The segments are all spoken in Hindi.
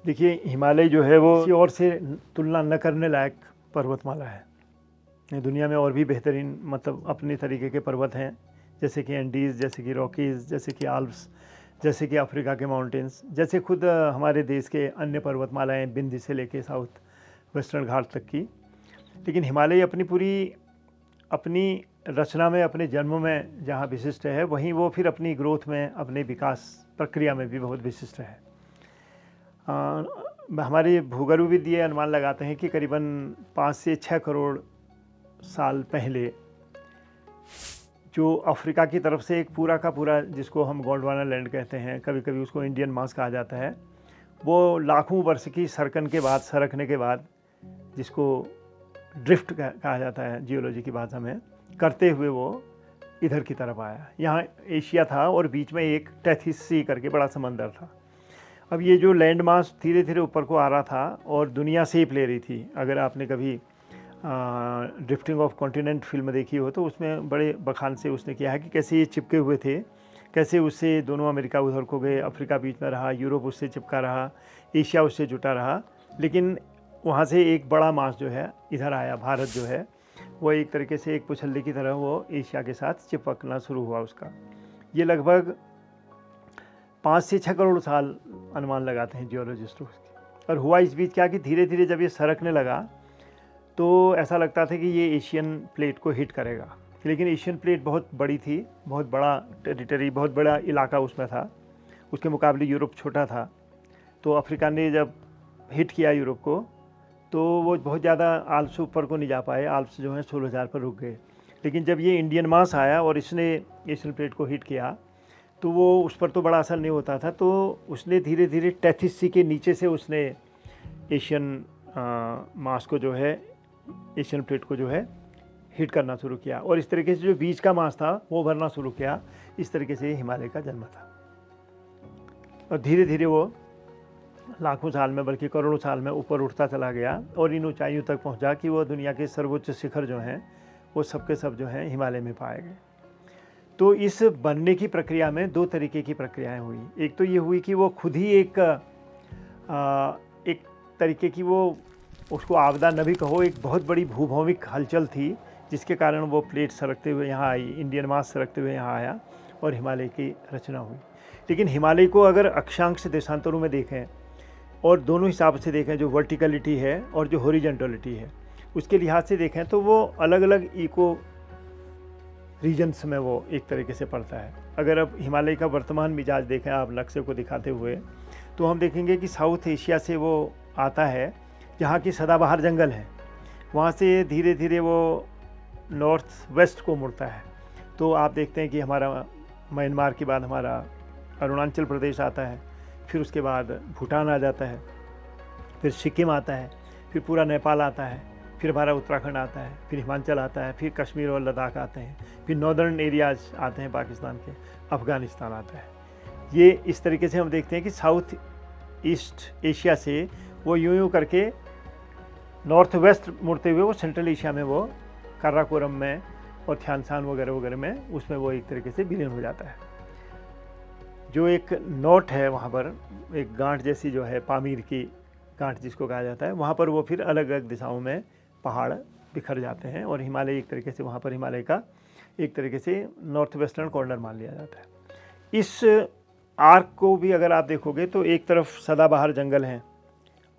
देखिए, हिमालय जो है वो किसी और से तुलना न करने लायक पर्वतमाला है। ये दुनिया में और भी बेहतरीन मतलब अपने तरीके के पर्वत हैं, जैसे कि एंडीज़, जैसे कि रॉकीज़, जैसे कि आल्प्स, जैसे कि अफ्रीका के माउंटेन्स, जैसे खुद हमारे देश के अन्य पर्वतमालाएँ विंध्य से लेके साउथ वेस्टर्न घाट तक की। लेकिन हिमालय अपनी पूरी अपनी रचना में, अपने जन्म में जहाँ विशिष्ट है, वहीं वो फिर अपनी ग्रोथ में, अपने विकास प्रक्रिया में भी बहुत विशिष्ट है। हमारे भूगर्भविद ये अनुमान लगाते हैं कि करीबन 5 से 6 करोड़ साल पहले जो अफ्रीका की तरफ से एक पूरा का पूरा, जिसको हम गोंडवाना लैंड कहते हैं, कभी कभी उसको इंडियन मास कहा जाता है, वो लाखों वर्ष की सरकने के बाद, जिसको ड्रिफ्ट कहा जाता है जियोलॉजी की भाषा में, करते हुए वो इधर की तरफ आया। यहाँ एशिया था और बीच में एक टेथिस सी करके बड़ा समंदर था। अब ये जो लैंड मास धीरे धीरे ऊपर को आ रहा था और दुनिया शेप ले रही थी। अगर आपने कभी ड्रिफ्टिंग ऑफ कॉन्टिनेंट फिल्म देखी हो तो उसमें बड़े बखान से उसने किया है कि कैसे ये चिपके हुए थे, कैसे उससे दोनों अमेरिका उधर को गए, अफ्रीका बीच में रहा, यूरोप उससे चिपका रहा, एशिया उससे जुटा रहा, लेकिन वहाँ से एक बड़ा मास जो है इधर आया। भारत जो है वो एक तरीके से एक पुछल्ले की तरह वो एशिया के साथ चिपकना शुरू हुआ उसका। ये लगभग 5 से 6 करोड़ साल अनुमान लगाते हैं जियोलॉजिस्ट उसके। और हुआ इस बीच क्या कि धीरे धीरे जब ये सरकने लगा तो ऐसा लगता था कि ये एशियन प्लेट को हिट करेगा, लेकिन एशियन प्लेट बहुत बड़ी थी, बहुत बड़ा टेरिटरी, बहुत बड़ा इलाका उसमें था। उसके मुकाबले यूरोप छोटा था। तो अफ्रीका ने जब हिट किया यूरोप को तो वो बहुत ज़्यादा आल्प्स ऊपर को नहीं जा पाए, आल्प्स जो है 16,000 पर रुक गए। लेकिन जब ये इंडियन मास आया और इसने एशियन प्लेट को हिट किया तो वो उस पर तो बड़ा असर नहीं होता था, तो उसने धीरे धीरे टेथिस सी के नीचे से उसने एशियन मास को जो है, एशियन प्लेट को जो है हिट करना शुरू किया और इस तरीके से जो बीच का मास था वो भरना शुरू किया। इस तरीके से हिमालय का जन्म था और धीरे धीरे वो लाखों साल में, बल्कि करोड़ों साल में ऊपर उठता चला गया और इन ऊंचाइयों तक पहुंचा कि वो दुनिया के सर्वोच्च शिखर जो हैं वो सब के सब जो हैं हिमालय में पाए गए। तो इस बनने की प्रक्रिया में दो तरीके की प्रक्रियाएं हुई। एक तो ये हुई कि वो खुद ही एक तरीके की, वो उसको आपदा न भी कहो, एक बहुत बड़ी भूभौमिक हलचल थी जिसके कारण वो प्लेट सरकते हुए यहाँ आई, इंडियन मास सरकते हुए यहाँ आया और हिमालय की रचना हुई। लेकिन हिमालय को अगर अक्षांश देशांतरों में देखें और दोनों हिसाब से देखें, जो वर्टिकलिटी है और जो हॉरिजॉन्टलिटी है, उसके लिहाज से देखें तो वो अलग अलग इको रीजन्स में वो एक तरीके से पड़ता है। अगर अब हिमालय का वर्तमान मिजाज देखें आप नक्शे को दिखाते हुए, तो हम देखेंगे कि साउथ एशिया से वो आता है, जहाँ की सदाबहार जंगल है, वहाँ से धीरे धीरे वो नॉर्थ वेस्ट को मुड़ता है। तो आप देखते हैं कि हमारा म्यांमार के बाद हमारा अरुणाचल प्रदेश आता है, फिर उसके बाद भूटान आ जाता है, फिर सिक्किम आता है, फिर पूरा नेपाल आता है, फिर हमारा उत्तराखंड आता है, फिर हिमाचल आता है, फिर कश्मीर और लद्दाख आते हैं, फिर नॉर्दर्न एरियाज आते हैं पाकिस्तान के, अफ़गानिस्तान आता है। ये इस तरीके से हम देखते हैं कि साउथ ईस्ट एशिया से वो यूं करके नॉर्थ वेस्ट मुड़ते हुए वो सेंट्रल एशिया में, वो काराकोरम में और थ्यानसान वगैरह वगैरह में, उसमें वो एक तरीके से विलीन हो जाता है। जो एक नोट है वहाँ पर, एक गांठ जैसी जो है, पामीर की गांठ जिसको कहा जाता है, वहाँ पर वो फिर अलग अलग दिशाओं में पहाड़ बिखर जाते हैं और हिमालय एक तरीके से, वहाँ पर हिमालय का एक तरीके से नॉर्थ वेस्टर्न कॉर्नर मान लिया जाता है। इस आर्क को भी अगर आप देखोगे तो एक तरफ सदाबहार जंगल हैं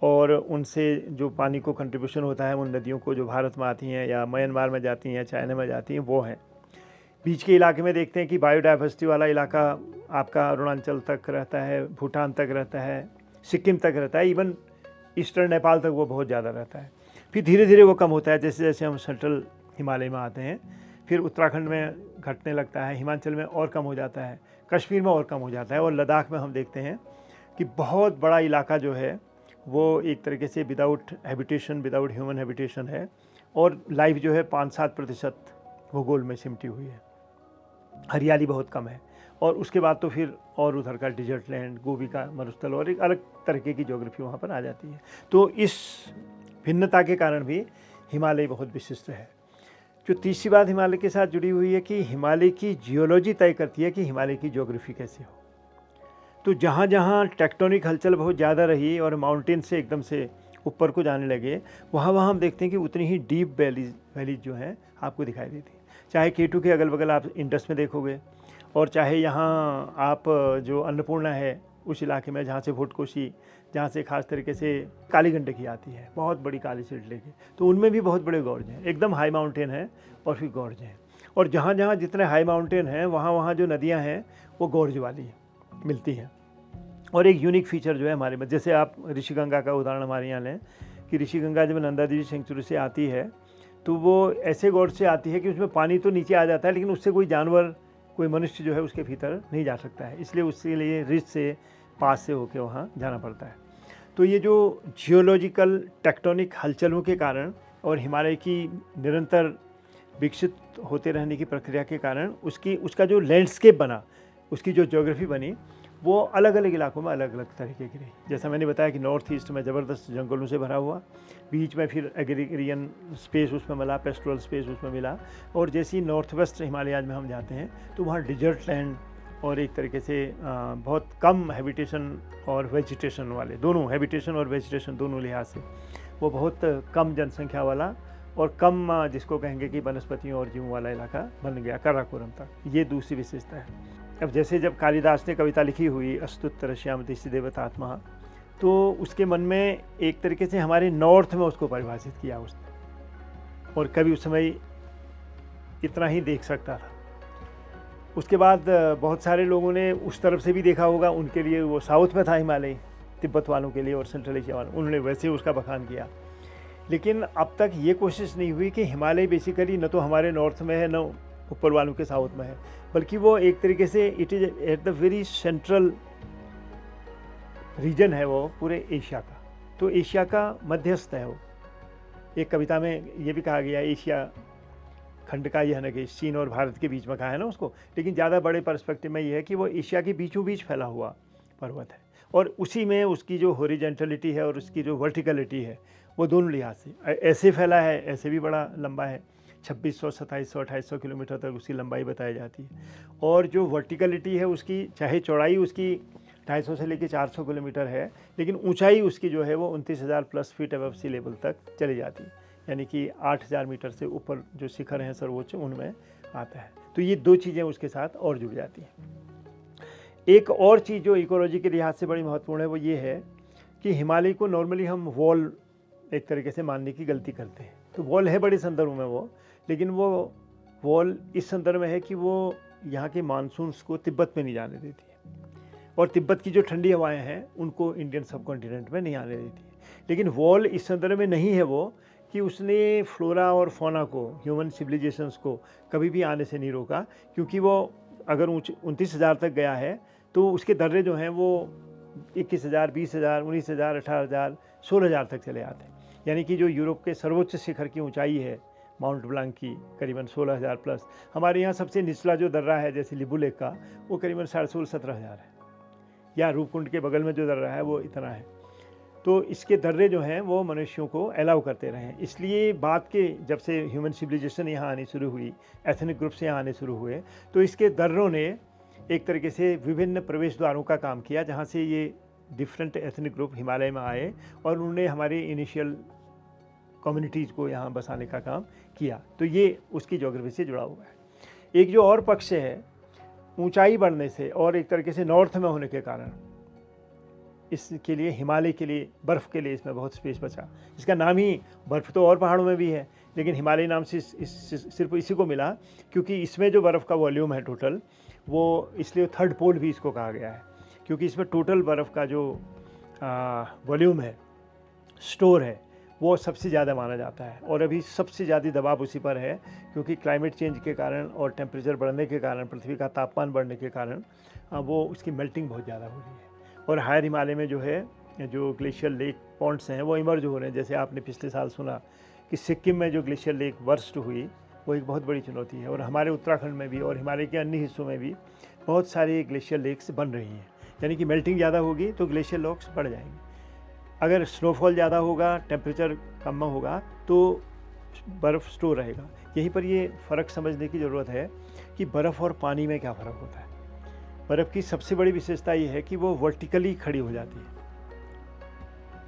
और उनसे जो पानी को कंट्रीब्यूशन होता है उन नदियों को जो भारत में आती हैं या म्यांमार में जाती हैं, चाइना में जाती हैं, वो हैं। बीच के इलाके में देखते हैं कि बायोडाइवर्सिटी वाला इलाका आपका अरुणाचल तक रहता है, भूटान तक रहता है, सिक्किम तक रहता है, इवन ईस्टर्न नेपाल तक वो बहुत ज़्यादा रहता है। फिर धीरे धीरे वो कम होता है जैसे जैसे हम सेंट्रल हिमालय में आते हैं, फिर उत्तराखंड में घटने लगता है, हिमाचल में और कम हो जाता है, कश्मीर में और कम हो जाता है और लद्दाख में हम देखते हैं कि बहुत बड़ा इलाका जो है वो एक तरीके से without habitation, without human habitation है और लाइफ जो है 5-7% भूगोल में सिमटी हुई है, हरियाली बहुत कम है। और उसके बाद तो फिर और उधर का डिजर्ट लैंड, गोबी का मरुस्थल और एक अलग तरीके की ज्योग्राफी वहाँ पर आ जाती है। तो इस भिन्नता के कारण भी हिमालय बहुत विशिष्ट है। जो तीसरी बात हिमालय के साथ जुड़ी हुई है कि हिमालय की जियोलॉजी तय करती है कि हिमालय की ज्योग्राफी कैसी हो। तो जहाँ-जहाँ टेक्टोनिक हलचल बहुत ज़्यादा रही और माउंटेन से एकदम से ऊपर को जाने लगे, वहाँ-वहाँ हम देखते हैं कि उतनी ही डीप वैलीज़ जो हैं आपको दिखाई देती हैं। चाहे केटू के अगल-बगल आप इंडस में देखोगे, और चाहे यहाँ आप जो अन्नपूर्णा है उस इलाके में, जहाँ से भुटकोशी, जहाँ से ख़ास तरीके से काली गंडकी आती है, बहुत बड़ी काली सिल्ट लेके, तो उनमें भी बहुत बड़े गॉर्ज हैं। एकदम हाई माउंटेन है और फिर गॉर्ज हैं। और जहाँ-जहाँ जितने हाई माउंटेन हैं, वहाँ-वहाँ जो नदियाँ हैं वो गॉर्ज वाली मिलती हैं। और एक यूनिक फीचर जो है हमारे में, जैसे आप ऋषिगंगा का उदाहरण हमारे यहाँ लें, कि ऋषिगंगा जब नंदा देवी सेंचुरी से आती है तो वो ऐसे गॉर्ज से आती है कि उसमें पानी तो नीचे आ जाता है, लेकिन उससे कोई जानवर, कोई मनुष्य जो है उसके भीतर नहीं जा सकता है, इसलिए उसके लिए रिज से पास से होकर वहाँ जाना पड़ता है। तो ये जो जियोलॉजिकल टेक्टोनिक हलचलों के कारण और हिमालय की निरंतर विकसित होते रहने की प्रक्रिया के कारण उसका जो लैंडस्केप बना, उसकी जो ज्योग्राफी बनी, वो अलग अलग इलाकों में अलग अलग तरीके की रही। जैसा मैंने बताया कि नॉर्थ ईस्ट में ज़बरदस्त जंगलों से भरा हुआ, बीच में फिर एग्रीरियन स्पेस उसमें मिला, पेस्टोरल स्पेस उसमें मिला, और जैसे ही नॉर्थ वेस्ट हिमालयाज में हम जाते हैं तो वहाँ डिजर्ट लैंड और एक तरीके से बहुत कम हैबिटेशन और वेजिटेशन वाले, दोनों हैबिटेशन और वेजिटेशन दोनों लिहाज से वो बहुत कम जनसंख्या वाला और कम जिसको कहेंगे कि वनस्पतियों और जीवों वाला इलाका बन गया काराकोरम तक। ये दूसरी विशेषता है। अब जैसे जब कालिदास ने कविता लिखी हुई अस्तुत्तर श्यामति देवतात्मा, तो उसके मन में एक तरीके से हमारे नॉर्थ में उसको परिभाषित किया उसने, और कभी उस समय इतना ही देख सकता था। उसके बाद बहुत सारे लोगों ने उस तरफ से भी देखा होगा, उनके लिए वो साउथ में था हिमालय, तिब्बत वालों के लिए और सेंट्रल एशिया वालों, उन्होंने वैसे उसका बखान किया। लेकिन अब तक ये कोशिश नहीं हुई कि हिमालय बेसिकली न तो हमारे नॉर्थ में है, न ऊपर वालों के साउथ में है, बल्कि वो एक तरीके से it is at the very central region है वो पूरे एशिया का। तो एशिया का मध्यस्थ है वो। एक कविता में ये भी कहा गया, एशिया खंड का यह है ना कि चीन और भारत के बीच में कहा है ना उसको, लेकिन ज़्यादा बड़े पर्सपेक्टिव में ये है कि वो एशिया के बीचों बीच फैला हुआ पर्वत है, और उसी में उसकी जो हॉरिजेंटलिटी है और उसकी जो वर्टिकलिटी है वो दोनों लिहाज से ऐसे फैला है, ऐसे भी बड़ा लंबा है, 2600, 2700, 2800 किलोमीटर तक उसकी लंबाई बताई जाती है। और जो वर्टिकलिटी है उसकी, चाहे चौड़ाई उसकी 250 से लेकर 400 किलोमीटर है, लेकिन ऊंचाई उसकी जो है वो 29,000 plus feet above sea level तक चली जाती है, यानी कि 8,000 मीटर से ऊपर जो शिखर हैं सर्वोच्च, उनमें आता है। तो ये दो चीज़ें उसके साथ और जुड़ जाती हैं। एक और चीज़ जो इकोलॉजी के लिहाज से बड़ी महत्वपूर्ण है वो ये है कि हिमालय को नॉर्मली हम वॉल एक तरीके से मानने की गलती करते हैं। तो वॉल है बड़े संदर्भ में वो, लेकिन वो वॉल इस संदर्भ में है कि वो यहाँ के मानसून्स को तिब्बत में नहीं जाने देती है, और तिब्बत की जो ठंडी हवाएं हैं उनको इंडियन सब कॉन्टिनेंट में नहीं आने देती है। लेकिन वॉल इस संदर्भ में नहीं है वो कि उसने फ्लोरा और फौना को, ह्यूमन सिविलाइजेशंस को कभी भी आने से नहीं रोका, क्योंकि वो अगर 29,000 तक गया है तो उसके दर्रे जो हैं वो 21,000, 20,000, 19,000, 18,000, 16,000 तक चले आते हैं। यानी कि जो यूरोप के सर्वोच्च शिखर की ऊंचाई है माउंट ब्लांक की करीबन 16,000 प्लस, हमारे यहाँ सबसे निचला जो दर्रा है जैसे लिबू लेक का, वो करीबन 16,500-17,000 है, या रूपकुंड के बगल में जो दर्रा है वो इतना है। तो इसके दर्रे जो हैं वो मनुष्यों को अलाउ करते रहे। इसलिए बाद के जब से ह्यूमन सिविलाइजेशन यहाँ आनी शुरू हुई, एथनिक ग्रुप से यहाँ आने शुरू हुए, तो इसके दर्रों ने एक तरीके से विभिन्न प्रवेश द्वारों का काम किया, जहाँ से ये डिफरेंट एथनिक ग्रुप हिमालय में आए और उन्होंने हमारे इनिशियल कम्युनिटीज़ को यहाँ बसाने का काम किया। तो ये उसकी ज्योग्राफी से जुड़ा हुआ है। एक जो और पक्ष है, ऊंचाई बढ़ने से और एक तरीके से नॉर्थ में होने के कारण इसके लिए, हिमालय के लिए, बर्फ़ के लिए इसमें बहुत स्पेस बचा। इसका नाम ही, बर्फ़ तो और पहाड़ों में भी है, लेकिन हिमालय नाम से सिर्फ इसी को मिला क्योंकि इसमें जो बर्फ़ का वॉल्यूम है टोटल, वो इसलिए थर्ड पोल भी इसको कहा गया है, क्योंकि इसमें टोटल बर्फ़ का जो वॉल्यूम है, स्टोर है, वो सबसे ज़्यादा माना जाता है। और अभी सबसे ज़्यादा दबाव उसी पर है, क्योंकि क्लाइमेट चेंज के कारण और टेम्परेचर बढ़ने के कारण, पृथ्वी का तापमान बढ़ने के कारण वो उसकी मेल्टिंग बहुत ज़्यादा हो रही है। और हायर हिमालय में जो है, जो ग्लेशियर लेक पॉन्ड्स हैं वो इमर्ज हो रहे हैं। जैसे आपने पिछले साल सुना कि सिक्किम में जो ग्लेशियर लेक बर्स्ट हुई, वो एक बहुत बड़ी चुनौती है। और हमारे उत्तराखंड में भी और हिमालय के अन्य हिस्सों में भी बहुत सारे ग्लेशियर लेक्स बन रही हैं। यानी कि मेल्टिंग ज़्यादा होगी तो ग्लेशियर लेक्स बढ़ जाएंगे। अगर स्नोफॉल ज़्यादा होगा, टेम्परेचर कम होगा, तो बर्फ़ स्टोर रहेगा। यहीं पर ये फ़र्क समझने की ज़रूरत है कि बर्फ़ और पानी में क्या फ़र्क होता है। बर्फ़ की सबसे बड़ी विशेषता ये है कि वो वर्टिकली खड़ी हो जाती है,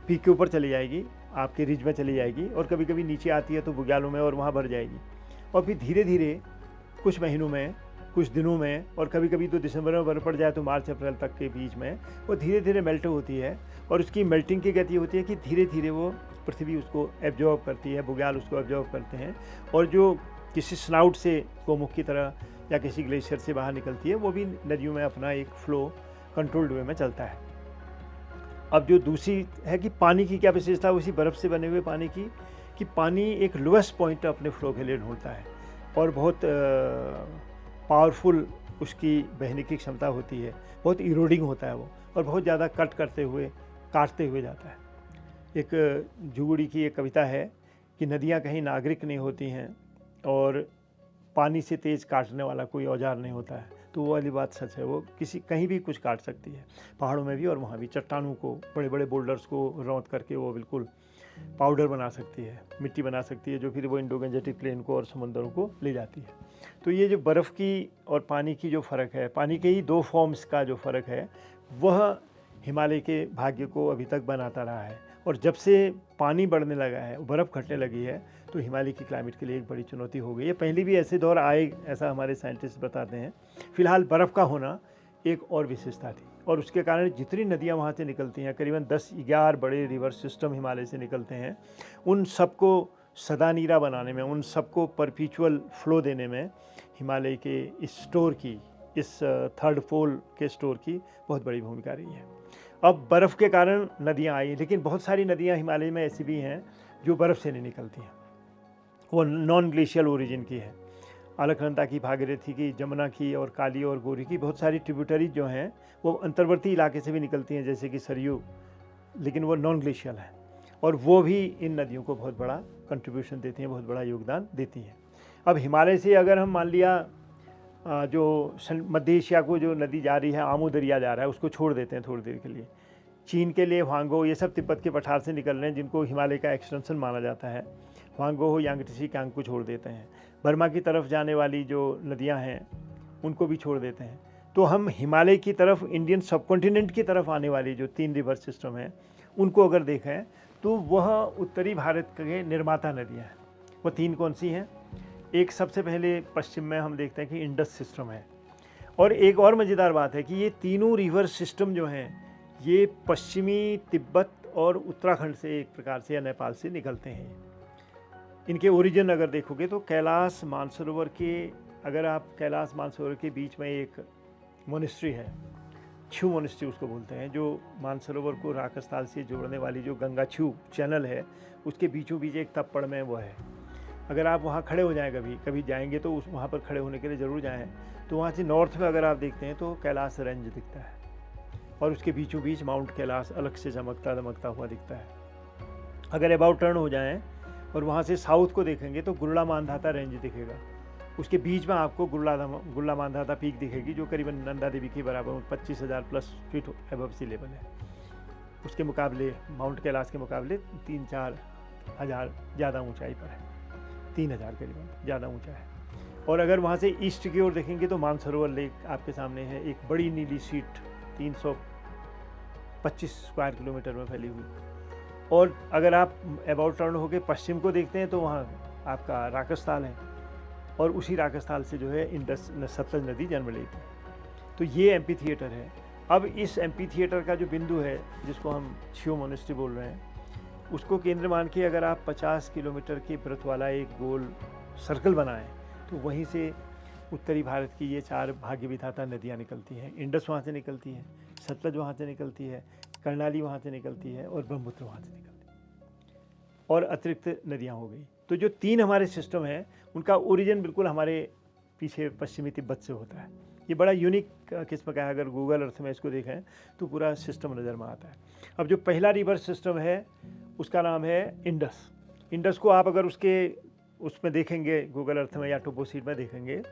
पीक के ऊपर चली जाएगी, आपके रिज में चली जाएगी और कभी कभी नीचे आती है तो बुग्यालों में और वहाँ भर जाएगी, और फिर धीरे धीरे कुछ महीनों में, कुछ दिनों में, और कभी कभी तो दिसंबर में बर्फ़ पड़ जाए तो मार्च अप्रैल तक के बीच में वो धीरे धीरे मेल्ट होती है। और उसकी मेल्टिंग की गति होती है कि धीरे धीरे वो पृथ्वी उसको एब्जॉर्ब करती है, बुग्याल उसको एब्जॉर्ब करते हैं, और जो किसी स्नाउट से गोमुख की तरह या किसी ग्लेशियर से बाहर निकलती है वो भी नदियों में अपना एक फ्लो कंट्रोल्ड वे में चलता है। अब जो दूसरी है कि पानी की क्या विशेषता है उसी बर्फ़ से बने हुए पानी की, कि पानी एक लोएस्ट पॉइंट अपने फ्लो के लिए ढूंढता है और बहुत पावरफुल उसकी बहने की क्षमता होती है, बहुत इरोडिंग होता है वो, और बहुत ज़्यादा कट करते हुए, काटते हुए जाता है। एक जुगुड़ी की एक कविता है कि नदियाँ कहीं नागरिक नहीं होती हैं और पानी से तेज़ काटने वाला कोई औजार नहीं होता है। तो वो वाली बात सच है, वो किसी कहीं भी कुछ काट सकती है, पहाड़ों में भी और वहाँ भी। चट्टानों को, बड़े बड़े बोल्डर्स को रौंद करके वो बिल्कुल पाउडर बना सकती है, मिट्टी बना सकती है, जो फिर वो इंडो गंजेटिक प्लेन को और समुंदरों को ले जाती है। तो ये जो बर्फ़ की और पानी की जो फ़र्क है, पानी के ही दो फॉर्म्स का जो फ़र्क है, वह हिमालय के भाग्य को अभी तक बनाता रहा है। और जब से पानी बढ़ने लगा है, बर्फ़ घटने लगी है, तो हिमालय की क्लाइमेट के लिए एक बड़ी चुनौती हो गई है। पहले भी ऐसे दौर आए, ऐसा हमारे साइंटिस्ट बताते हैं। फ़िलहाल बर्फ़ का होना एक और विशेषता थी, और उसके कारण जितनी नदियाँ वहाँ से निकलती हैं, करीबन 10-11 बड़े रिवर सिस्टम हिमालय से निकलते हैं, उन सबको सदा नीरा बनाने में, उन सबको परपीचुअल फ्लो देने में हिमालय के इस स्टोर की, इस थर्ड पोल के स्टोर की बहुत बड़ी भूमिका रही है। अब बर्फ़ के कारण नदियाँ आई, लेकिन बहुत सारी नदियाँ हिमालय में ऐसी भी हैं जो बर्फ़ से नहीं निकलती हैं, वो नॉन ग्लेशियल ओरिजिन की है। अलकनंदा की, भागीरथी की, जमुना की और काली और गोरी की बहुत सारी ट्रिब्यूटरीज जो हैं वो अंतर्वर्ती इलाके से भी निकलती हैं, जैसे कि सरयू, लेकिन वो नॉन ग्लेशियल हैं, और वो भी इन नदियों को बहुत बड़ा कंट्रीब्यूशन देती हैं, बहुत बड़ा योगदान देती हैं। अब हिमालय से अगर हम मान लिया जो मध्य एशिया को जो नदी जा रही है, आमू दरिया जा रहा है, उसको छोड़ देते हैं थोड़ी देर के लिए, चीन के लिए ह्वांगो, ये सब तिब्बत के पठार से निकल रहे हैं जिनको हिमालय का एक्सटेंशन माना जाता है, ह्वांगो हो, यांगत्से कियांग को छोड़ देते हैं। बर्मा की तरफ जाने वाली जो नदियां हैं उनको भी छोड़ देते हैं। तो हम हिमालय की तरफ, इंडियन सबकॉन्टिनेंट की तरफ आने वाली जो 3 रिवर सिस्टम हैं उनको अगर देखें तो वह उत्तरी भारत के निर्माता नदियाँ हैं। वो 3 कौन सी हैं? एक सबसे पहले पश्चिम में हम देखते हैं कि इंडस सिस्टम है, और एक और मज़ेदार बात है कि ये तीनों रिवर सिस्टम जो हैं ये पश्चिमी तिब्बत और उत्तराखंड से एक प्रकार से या नेपाल से निकलते हैं। इनके ओरिजिन अगर देखोगे तो कैलाश मानसरोवर के, अगर आप कैलाश मानसरोवर के बीच में एक मोनेस्ट्री है, छू मोनेस्ट्री उसको बोलते हैं, जो मानसरोवर को राकस्थाल से जोड़ने वाली जो गंगा छू चैनल है उसके बीचों बीच एक तप्पड़ में वो है। अगर आप वहाँ खड़े हो जाएं, कभी जाएंगे तो उस वहाँ पर खड़े होने के लिए ज़रूर जाएं, तो वहाँ से नॉर्थ में अगर आप देखते हैं तो कैलाश रेंज दिखता है, और उसके बीचों बीच माउंट कैलाश अलग से चमकता दमकता हुआ दिखता है। अगर अबाउट टर्न हो जाएं और वहाँ से साउथ को देखेंगे तो गुल्ला मांधाता रेंज दिखेगा, उसके बीच में आपको गुल्ला मांधाता पीक दिखेगी, जो करीबन नंदा देवी के बराबर 25,000 प्लस फीट एबव सी लेवल है। उसके मुकाबले माउंट कैलाश के मुकाबले 3-4 हज़ार ज़्यादा ऊंचाई पर है, 3,000 करीबन ज़्यादा ऊंचा है। और अगर वहाँ से ईस्ट की ओर देखेंगे तो मानसरोवर लेक आपके सामने है, एक बड़ी नीली शीट 325 स्क्वायर किलोमीटर में फैली हुई। और अगर आप अबाउट टर्न होकर पश्चिम को देखते हैं तो वहाँ आपका राकस्थाल है, और उसी राकस्थाल से जो है इंडस सतलज नदी जन्म लेती है। तो ये एम्पी थिएटर है। अब इस एम्पी थिएटर का जो बिंदु है, जिसको हम शिव मोनेस्ट्री बोल रहे हैं, उसको केंद्र मान के अगर आप 50 किलोमीटर के वृत्त वाला एक गोल सर्कल बनाएं तो वहीं से उत्तरी भारत की ये 4 भाग्य विधाता नदियाँ निकलती हैं। इंडस वहाँ से निकलती है, सतलज वहाँ से निकलती है, कर्णाली वहाँ से निकलती है, और ब्रह्मपुत्र वहाँ से निकलती है, और अतिरिक्त नदियाँ हो गई। तो जो 3 हमारे सिस्टम हैं उनका ओरिजिन बिल्कुल हमारे पीछे पश्चिमी तिब्बत से होता है। ये बड़ा यूनिक किस्म का है, अगर गूगल अर्थ में इसको देखें तो पूरा सिस्टम नज़र में आता है। अब जो पहला रिवर सिस्टम है उसका नाम है इंडस। इंडस को आप अगर उसमें देखेंगे गूगल अर्थ में या टोपोसीड में देखेंगे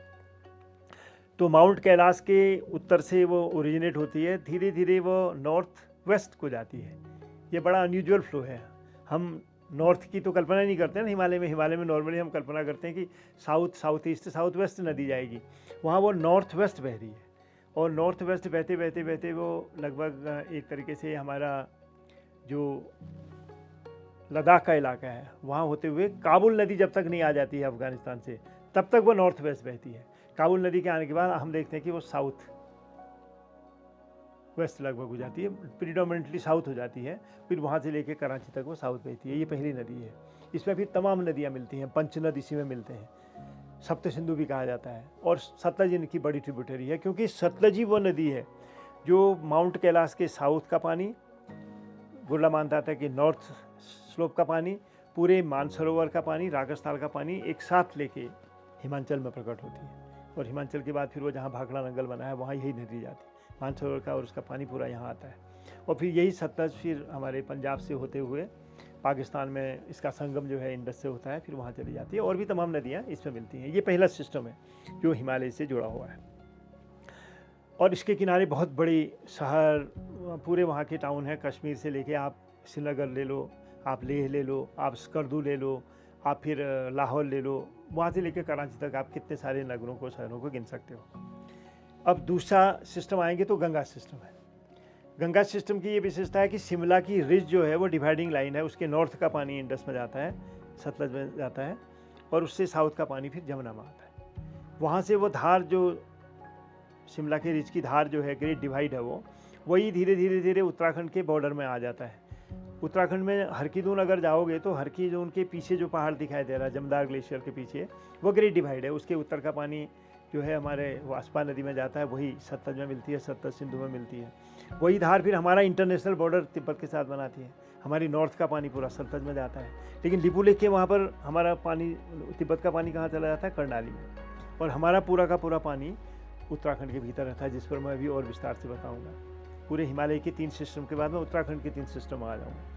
तो माउंट कैलाश के उत्तर से वो ओरिजिनेट होती है, धीरे धीरे वो नॉर्थ वेस्ट को जाती है। ये बड़ा अनयूजुअल फ्लो है। हम नॉर्थ की तो कल्पना ही नहीं करते हैं हिमालय में नॉर्मली हम कल्पना करते हैं कि साउथ ईस्ट साउथ वेस्ट नदी जाएगी, वहाँ वो नॉर्थ वेस्ट बह रही है, और नॉर्थ वेस्ट बहते बहते बहते वो लगभग एक तरीके से हमारा जो लद्दाख का इलाका है वहाँ होते हुए काबुल नदी जब तक नहीं आ जाती है अफ़गानिस्तान से, तब तक वो नॉर्थ वेस्ट बहती है। काबुल नदी के आने के बाद हम देखते हैं कि वो साउथ वेस्ट लगभग हो जाती है, प्रीडोमिनेंटली साउथ हो जाती है, फिर वहाँ से लेके कराची तक वो साउथ बहती है। ये पहली नदी है। इसमें फिर तमाम नदियाँ मिलती हैं, पंचनद इसी में मिलते हैं, सप्त सिंधु भी कहा जाता है, और सतलज इनकी बड़ी ट्रिब्यूटरी है, क्योंकि सतलज ही वो नदी है जो माउंट कैलाश के साउथ का पानी, गुरला मानता था कि नॉर्थ स्लोप का पानी, पूरे मानसरोवर का पानी, राजस्थान का पानी एक साथ लेके हिमाचल में प्रकट होती है। और हिमाचल के बाद फिर वो जहाँ भाखड़ा नंगल बना है वहाँ यही नदी जाती है, मानसरोवर का, और उसका पानी पूरा यहाँ आता है। और फिर यही सतलज फिर हमारे पंजाब से होते हुए पाकिस्तान में इसका संगम जो है इंडस से होता है, फिर वहाँ चली जाती है, और भी तमाम नदियाँ इसमें मिलती हैं। ये पहला सिस्टम है जो हिमालय से जुड़ा हुआ है। और इसके किनारे बहुत बड़ी शहर, पूरे वहाँ के टाउन हैं, कश्मीर से लेके आप श्रीनगर ले लो, आप लेह ले लो, आप स्कर्दू ले लो, आप फिर लाहौर ले लो, वहाँ से लेकर कराची तक आप कितने सारे नगरों को, शहरों को गिन सकते हो। अब दूसरा सिस्टम आएंगे तो गंगा सिस्टम है। गंगा सिस्टम की ये विशेषता है कि शिमला की रिज जो है वो डिवाइडिंग लाइन है, उसके नॉर्थ का पानी इंडस में जाता है, सतलज में जाता है, और उससे साउथ का पानी फिर जमुना में आता है। वहाँ से वो धार, जो शिमला के रिज की धार जो है, ग्रेट डिवाइड है, वो वही धीरे धीरे धीरे उत्तराखंड के बॉर्डर में आ जाता है। उत्तराखंड में हरकीदून अगर जाओगे तो हरकीदून के पीछे जो पहाड़ दिखाई दे रहा है जमदार ग्लेशियर के पीछे, वो ग्रेट डिवाइड है। उसके उत्तर का पानी जो है हमारे वास्पा नदी में जाता है, वही सतलज में मिलती है, सतलज सिंधु में मिलती है। वही धार फिर हमारा इंटरनेशनल बॉर्डर तिब्बत के साथ बनाती है। हमारी नॉर्थ का पानी पूरा सतलज में जाता है, लेकिन लिपुलेख के वहाँ पर हमारा पानी, तिब्बत का पानी कहाँ चला जाता है, करनाली में, और हमारा पूरा का पूरा पानी उत्तराखंड के भीतर रहता है, जिस पर मैं अभी और विस्तार से बताऊँगा। पूरे हिमालय के 3 सिस्टम के बाद में उत्तराखंड के 3 सिस्टम आ जाऊँगा।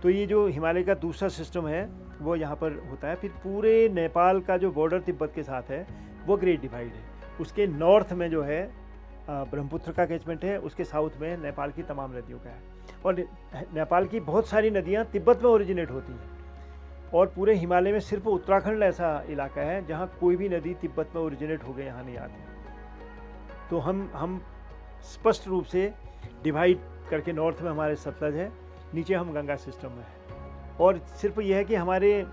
तो ये जो हिमालय का दूसरा सिस्टम है वो यहाँ पर होता है। फिर पूरे नेपाल का जो बॉर्डर तिब्बत के साथ है वो ग्रेट डिवाइड है। उसके नॉर्थ में जो है ब्रह्मपुत्र का कैचमेंट है, उसके साउथ में नेपाल की तमाम नदियों का है, और नेपाल की बहुत सारी नदियाँ तिब्बत में ओरिजिनेट होती हैं। और पूरे हिमालय में सिर्फ उत्तराखंड ऐसा इलाका है जहाँ कोई भी नदी तिब्बत में ओरिजिनेट हो गए यहाँ नहीं आती। तो हम स्पष्ट रूप से डिवाइड करके, नॉर्थ में हमारे सतलज है, नीचे हम गंगा सिस्टम में है। और सिर्फ यह है कि हमारे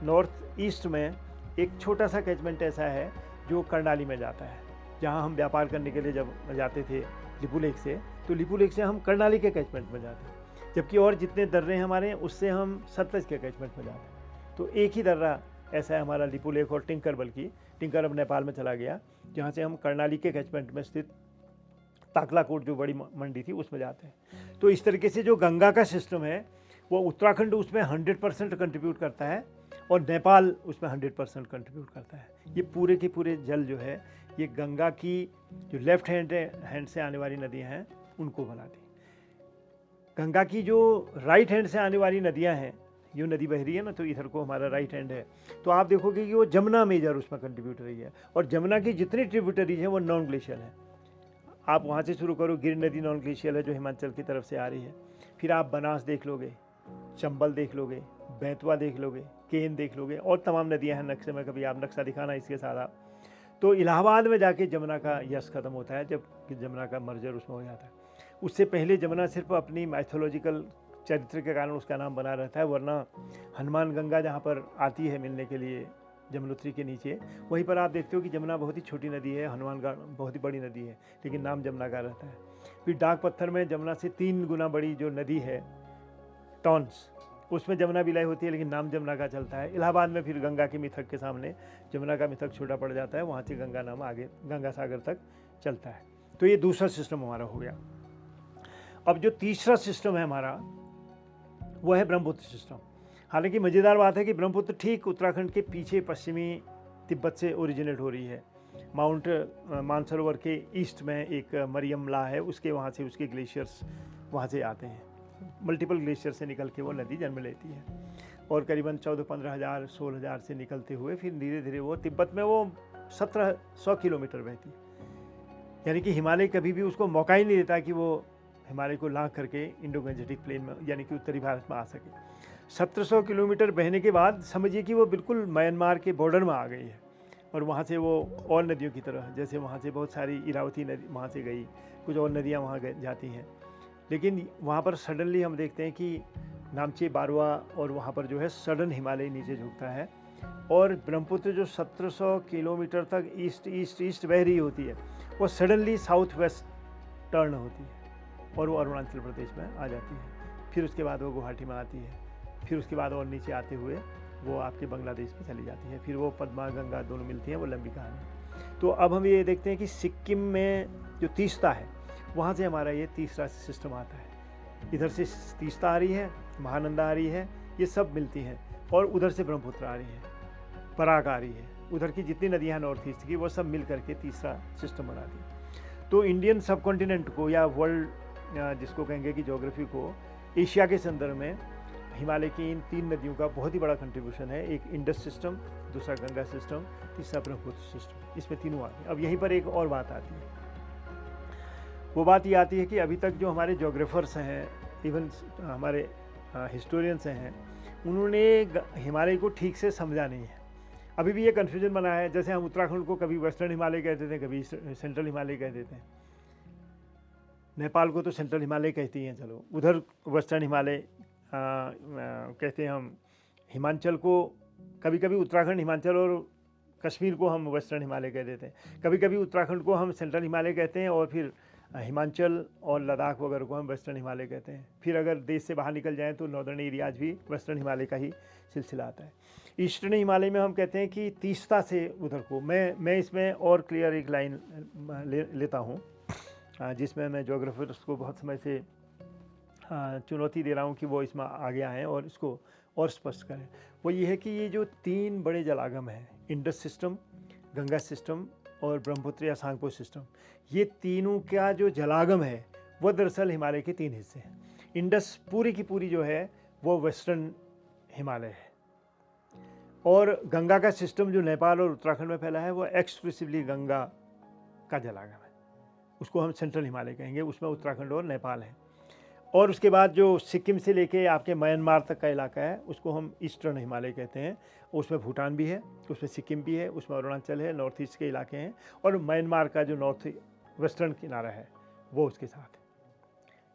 नॉर्थ ईस्ट में एक छोटा सा कैचमेंट ऐसा है जो करनाली में जाता है, जहाँ हम व्यापार करने के लिए जब जाते थे लिपुलेख से, तो लिपुलेख से हम करनाली के कैचमेंट में जाते हैं, जबकि और जितने दर्रे हमारे उससे हम सतलज के कैचमेंट में जाते हैं। तो एक ही दर्रा ऐसा है हमारा लिपुलेख और टिंकर, बल्कि टिंकर अब नेपाल में चला गया, जहाँ से हम करनाली के कैचमेंट में स्थित ताकलाकोट जो बड़ी मंडी थी उसमें जाते हैं। तो इस तरीके से जो गंगा का सिस्टम है वो उत्तराखंड उसमें 100% कंट्रीब्यूट करता है, और नेपाल उसमें 100% कंट्रीब्यूट करता है। ये पूरे के पूरे जल जो है ये गंगा की जो लेफ्ट हैंड से आने वाली नदियाँ हैं उनको बनाती। गंगा की जो राइट हैंड से आने वाली नदियाँ हैं, ये नदी बह रही है ना, तो इधर को हमारा राइट हैंड है, तो आप देखोगे कि वो जमुना मेजर उसमें कंट्रीब्यूट रही है। और जमुना की जितनी ट्रिब्यूटरीज हैं वो नॉन ग्लेशियल है। आप वहाँ से शुरू करो, गिर नदी नॉन ग्लेशियल है जो हिमाचल की तरफ से आ रही है, फिर आप बनास देख लोगे, चंबल देख लोगे, बैतवा देख लोगे, केन देख लोगे, और तमाम नदियाँ हैं नक्शे में, कभी आप नक्शा दिखाना इसके साथ आप। तो इलाहाबाद में जाके जमुना का यश खत्म होता है, जब जमुना का मर्जर उसमें हो जाता है। उससे पहले जमुना सिर्फ अपनी माइथोलॉजिकल चरित्र के कारण उसका नाम बना रहता है, वरना हनुमान गंगा जहाँ पर आती है मिलने के लिए जमुनोत्री के नीचे, वहीं पर आप देखते हो कि जमुना बहुत ही छोटी नदी है, हनुमान बहुत ही बड़ी नदी है, लेकिन नाम जमुना का रहता है। फिर डाक पत्थर में जमुना से 3 गुना बड़ी जो नदी है टॉन्स, उसमें जमुना विलय होती है, लेकिन नाम जमुना का चलता है। इलाहाबाद में फिर गंगा के मिथक के सामने जमुना का मिथक छोटा पड़ जाता है, वहाँ से गंगा नाम आगे गंगा सागर तक चलता है। तो ये दूसरा सिस्टम हमारा हो गया। अब जो तीसरा सिस्टम है हमारा वो है ब्रह्मपुत्र सिस्टम। हालांकि मज़ेदार बात है कि ब्रह्मपुत्र ठीक उत्तराखंड के पीछे पश्चिमी तिब्बत से ओरिजिनेट हो रही है। माउंट मानसरोवर के ईस्ट में एक मरियमला है, उसके वहाँ से उसके ग्लेशियर्स वहाँ से आते हैं, मल्टीपल ग्लेशियर से निकल के वो नदी जन्म लेती है, और करीबन 14-15 हज़ार 16 हज़ार से निकलते हुए फिर धीरे धीरे वो तिब्बत में वो 1700 किलोमीटर बहती है। यानी कि हिमालय कभी भी उसको मौका ही नहीं देता कि वो हिमालय को लांघ करके इंडो गंजेटिक प्लेन में यानी कि उत्तरी भारत में आ सके। 1700 किलोमीटर बहने के बाद समझिए कि वो बिल्कुल म्यांमार के बॉर्डर में आ गई है। और वहाँ से वो और नदियों की तरह, जैसे वहाँ से बहुत सारी इरावती नदी वहाँ से गई, कुछ और नदियाँ वहाँ जाती हैं, लेकिन वहाँ पर सडनली हम देखते हैं कि नामची बारवा और वहाँ पर जो है सडन हिमालय नीचे झुकता है, और ब्रह्मपुत्र जो 1700 किलोमीटर तक ईस्ट ईस्ट ईस्ट बह रही होती है, वो सडनली साउथ वेस्ट टर्न होती है और वो अरुणाचल प्रदेश में आ जाती है। फिर उसके बाद वो गुवाहाटी में आती है, फिर उसके बाद और नीचे आते हुए वो आपके बांग्लादेश में चली जाती है, फिर वो पद्मा गंगा दोनों मिलती हैं, वो लंबी कहानी। तो अब हम ये देखते हैं कि सिक्किम में जो तीस्ता है, वहाँ से हमारा ये तीसरा सिस्टम आता है। इधर से तीस्ता आ रही है, महानंदा आ रही है, ये सब मिलती हैं, और उधर से ब्रह्मपुत्र आ रही है, पराग आ रही है, उधर की जितनी नदियाँ नॉर्थ ईस्ट की, वो सब मिल करके तीसरा सिस्टम बनाती है। तो इंडियन सब कॉन्टिनेंट को, या वर्ल्ड जिसको कहेंगे कि ज्योग्राफी को, एशिया के संदर्भ में हिमालय की इन 3 नदियों का बहुत ही बड़ा कंट्रीब्यूशन है। एक इंडस सिस्टम, दूसरा गंगा सिस्टम, तीसरा ब्रह्मपुत्र सिस्टम, इसमें तीनों आते हैं। अब यहीं पर एक और बात आती है, वो बात ये आती है कि अभी तक जो हमारे जोग्राफर्स हैं, इवन हमारे हिस्टोरियंस हैं, उन्होंने हिमालय को ठीक से समझा नहीं है। अभी भी ये कन्फ्यूजन बना है, जैसे हम उत्तराखंड को कभी वेस्टर्न हिमालय कहते थे, कभी सेंट्रल हिमालय कह देते हैं। नेपाल को तो सेंट्रल हिमालय कहती हैं, चलो उधर वेस्टर्न हिमालय कहते हैं हम। हिमाचल को कभी कभी उत्तराखंड, हिमाचल और कश्मीर को हम वेस्टर्न हिमालय कह देते हैं। कभी कभी उत्तराखंड को हम सेंट्रल हिमालय कहते हैं, और फिर हिमाचल और लद्दाख वगैरह को हम वेस्टर्न हिमालय कहते हैं। फिर अगर देश से बाहर निकल जाएं तो नॉर्दर्न एरियाज भी वेस्टर्न हिमालय का ही सिलसिला आता है। ईस्टर्न हिमालय में हम कहते हैं कि तीस्ता से उधर को, मैं इसमें और क्लियर एक लाइन लेता हूँ, जिसमें मैं जोग्राफर्स को बहुत समय से चुनौती दे रहा हूँ कि वो इसमें आगे आएँ और इसको और स्पष्ट करें। वो ये है कि ये जो 3 बड़े जलागम हैं, इंडस सिस्टम, गंगा सिस्टम और ब्रह्मपुत्र या सांगपो सिस्टम, ये तीनों का जो जलागम है वो दरअसल हिमालय के 3 हिस्से हैं। इंडस पूरी की पूरी जो है वो वेस्टर्न हिमालय है, और गंगा का सिस्टम जो नेपाल और उत्तराखंड में फैला है वो एक्सक्लूसिवली गंगा का जलागम है, उसको हम सेंट्रल हिमालय कहेंगे, उसमें उत्तराखंड और नेपाल है। और उसके बाद जो सिक्किम से लेके आपके म्यांमार तक का इलाका है, उसको हम ईस्टर्न हिमालय कहते हैं। उसमें भूटान भी है, उसमें सिक्किम भी है, उसमें अरुणाचल है, नॉर्थ ईस्ट के इलाके हैं, और म्यांमार का जो नॉर्थ वेस्टर्न किनारा है वो उसके साथ है।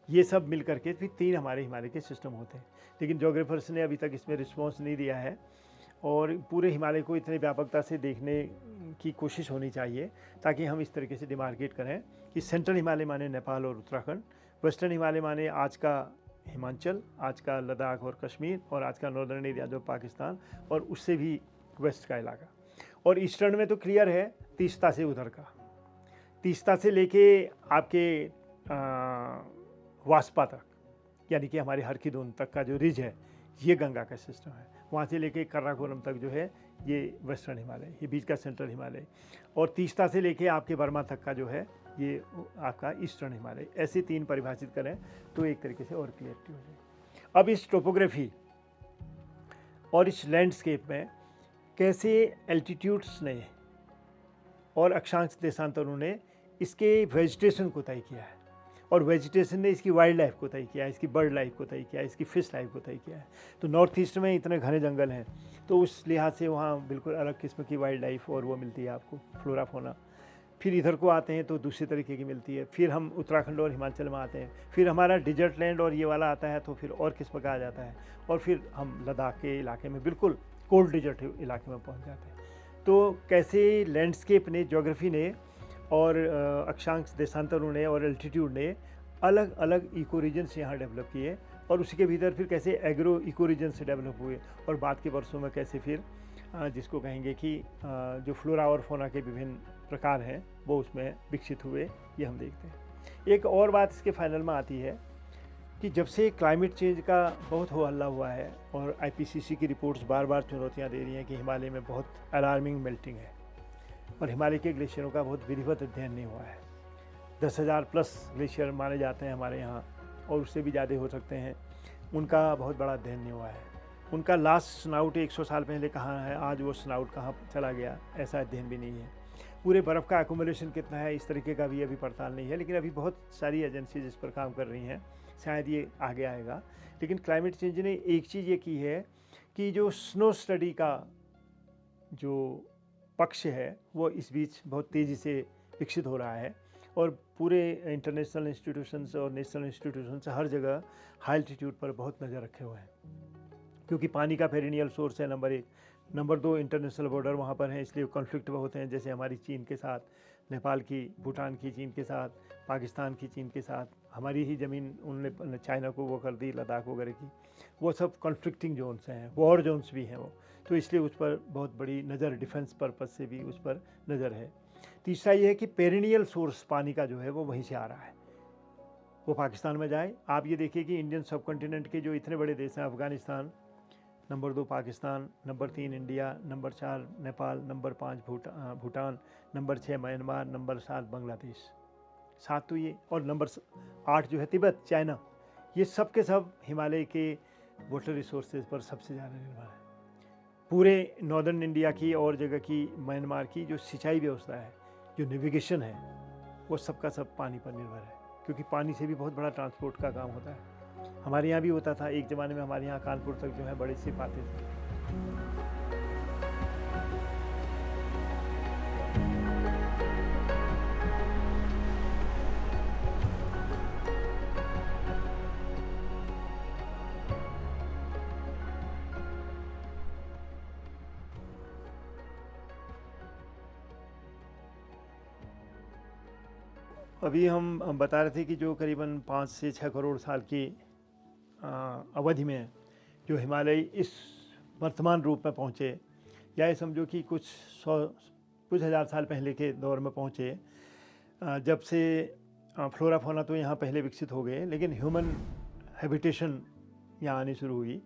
ये सब मिल करके फिर 3 हमारे हिमालय के सिस्टम होते हैं। लेकिन जोग्राफर्स ने अभी तक इसमें रिस्पॉन्स नहीं दिया है, और पूरे हिमालय को इतनी व्यापकता से देखने की कोशिश होनी चाहिए, ताकि हम इस तरीके से डिमार्केट करें कि सेंट्रल हिमालय माने नेपाल और उत्तराखंड, वेस्टर्न हिमालय माने आज का हिमाचल, आज का लद्दाख और कश्मीर, और आज का नॉर्दर्न एरिया जो पाकिस्तान और उससे भी वेस्ट का इलाका, और ईस्टर्न में तो क्लियर है तीस्ता से उधर का, तीस्ता से लेके आपके वास्पा तक, यानी कि हमारे हरखिदोन तक का जो रिज है, ये गंगा का सिस्टम है। वहाँ से लेके कर्राकोरम तक जो है ये वेस्टर्न हिमालय, ये बीच का सेंट्रल हिमालय, और तीस्ता से लेके आपके बर्मा तक का जो है ये आपका ईस्टर्न हिमालय। ऐसे 3 परिभाषित करें तो एक तरीके से और क्लियरिटी हो जाए। अब इस टोपोग्राफी और इस लैंडस्केप में कैसे एल्टीट्यूड्स ने और अक्षांश देशांतरों ने इसके वेजिटेशन को तय किया है, और वेजिटेशन ने इसकी वाइल्ड लाइफ को तय किया है, इसकी बर्ड लाइफ को तय किया है, इसकी फिश लाइफ को तय किया है। तो नॉर्थ ईस्ट में इतने घने जंगल हैं, तो उस लिहाज से वहाँ बिल्कुल अलग किस्म की वाइल्ड लाइफ और वो मिलती है आपको, फ्लोरा फोना। फिर इधर को आते हैं तो दूसरी तरीके की मिलती है। फिर हम उत्तराखंड और हिमाचल में आते हैं, फिर हमारा डिजर्ट लैंड और ये वाला आता है, तो फिर और किस्म का आ जाता है, और फिर हम लद्दाख के इलाके में बिल्कुल कोल्ड डिजर्ट इलाके में पहुँच जाते हैं। तो कैसे लैंडस्केप ने, ज्योग्राफी ने और अक्षांश देशांतरों ने और एल्टीट्यूड ने अलग अलग इको रीजन्स यहाँ डेवलप किए, और उसी के भीतर फिर कैसे एग्रो इको रीजन्स से डेवलप हुए, और बाद के वर्षों में कैसे फिर जिसको कहेंगे कि जो फ्लोरा और फोना के विभिन्न प्रकार हैं वो उसमें विकसित हुए, ये हम देखते हैं। एक और बात इसके फाइनल में आती है कि जब से क्लाइमेट चेंज का बहुत हो हल्ला हुआ है, और IPCC की रिपोर्ट्स बार बार चुनौतियाँ दे रही हैं कि हिमालय में बहुत अलार्मिंग मेल्टिंग है, और हिमालय के ग्लेशियरों का बहुत विधिवत अध्ययन नहीं हुआ है। 10,000 प्लस ग्लेशियर माने जाते हैं हमारे यहाँ, और उससे भी ज़्यादा हो सकते हैं, उनका बहुत बड़ा अध्ययन नहीं हुआ है। उनका लास्ट स्नाउट 100 साल पहले कहाँ है, आज वो स्नाउट कहाँ चला गया, ऐसा अध्ययन भी नहीं है। पूरे बर्फ़ का एक्यूमुलेशन कितना है, इस तरीके का भी अभी पड़ताल नहीं है, लेकिन अभी बहुत सारी एजेंसीज इस पर काम कर रही हैं, शायद ये आगे आएगा। लेकिन क्लाइमेट चेंज ने एक चीज़ ये की है कि जो स्नो स्टडी का जो पक्ष है वो इस बीच बहुत तेज़ी से विकसित हो रहा है और पूरे इंटरनेशनल इंस्टीट्यूशंस और नेशनल इंस्टीट्यूशंस हर जगह हाई एल्टीट्यूड पर बहुत नज़र रखे हुए हैं, क्योंकि पानी का पेरिनियल सोर्स है नंबर एक। नंबर दो, इंटरनेशनल बॉर्डर वहाँ पर हैं, इसलिए कॉन्फ्लिक्ट बहुत हैं, जैसे हमारी चीन के साथ, नेपाल की, भूटान की चीन के साथ, पाकिस्तान की चीन के साथ, हमारी ही ज़मीन उनने चाइना को वो कर दी, लद्दाख वगैरह की। वो सब कॉन्फ्लिक्टिंग जोन्स हैं, वॉर जोन्स भी हैं वो, तो इसलिए उस पर बहुत बड़ी नज़र, डिफेंस पर्पज़ से भी उस पर नज़र है। तीसरा ये है कि पेरिनियल सोर्स पानी का जो है वो वहीं से आ रहा है, वो पाकिस्तान में जाए। आप ये देखिए कि इंडियन सब कॉन्टिनेंट के जो इतने बड़े देश हैं, Afghanistan, number 2 Pakistan, number 3 India, number 4 Nepal, number 5 Bhutan, number 6 Myanmar, number 7 Bangladesh, 7 तो ये, और नंबर 8 जो है तिब्बत, चाइना। ये सब के सब हिमालय के वाटर रिसोर्सेज पर सबसे ज़्यादा निर्भर है। पूरे नॉर्दर्न इंडिया की और जगह की, म्यांमार की जो सिंचाई व्यवस्था है, जो नेविगेशन है, वो सब का सब पानी पर निर्भर है, क्योंकि पानी से भी बहुत बड़ा ट्रांसपोर्ट का काम होता है। हमारे यहाँ भी होता था एक ज़माने में, हमारे यहाँ कानपुर तक जो है बड़े शिप आते थे। अभी हम बता रहे थे कि जो करीबन 5 से 6 करोड़ साल की अवधि में जो हिमालय इस वर्तमान रूप में पहुँचे, या ये समझो कि कुछ हज़ार साल पहले के दौर में पहुँचे, जब से फ्लोरा फौना तो यहाँ पहले विकसित हो गए, लेकिन ह्यूमन हैबिटेशन यहाँ आनी शुरू हुई,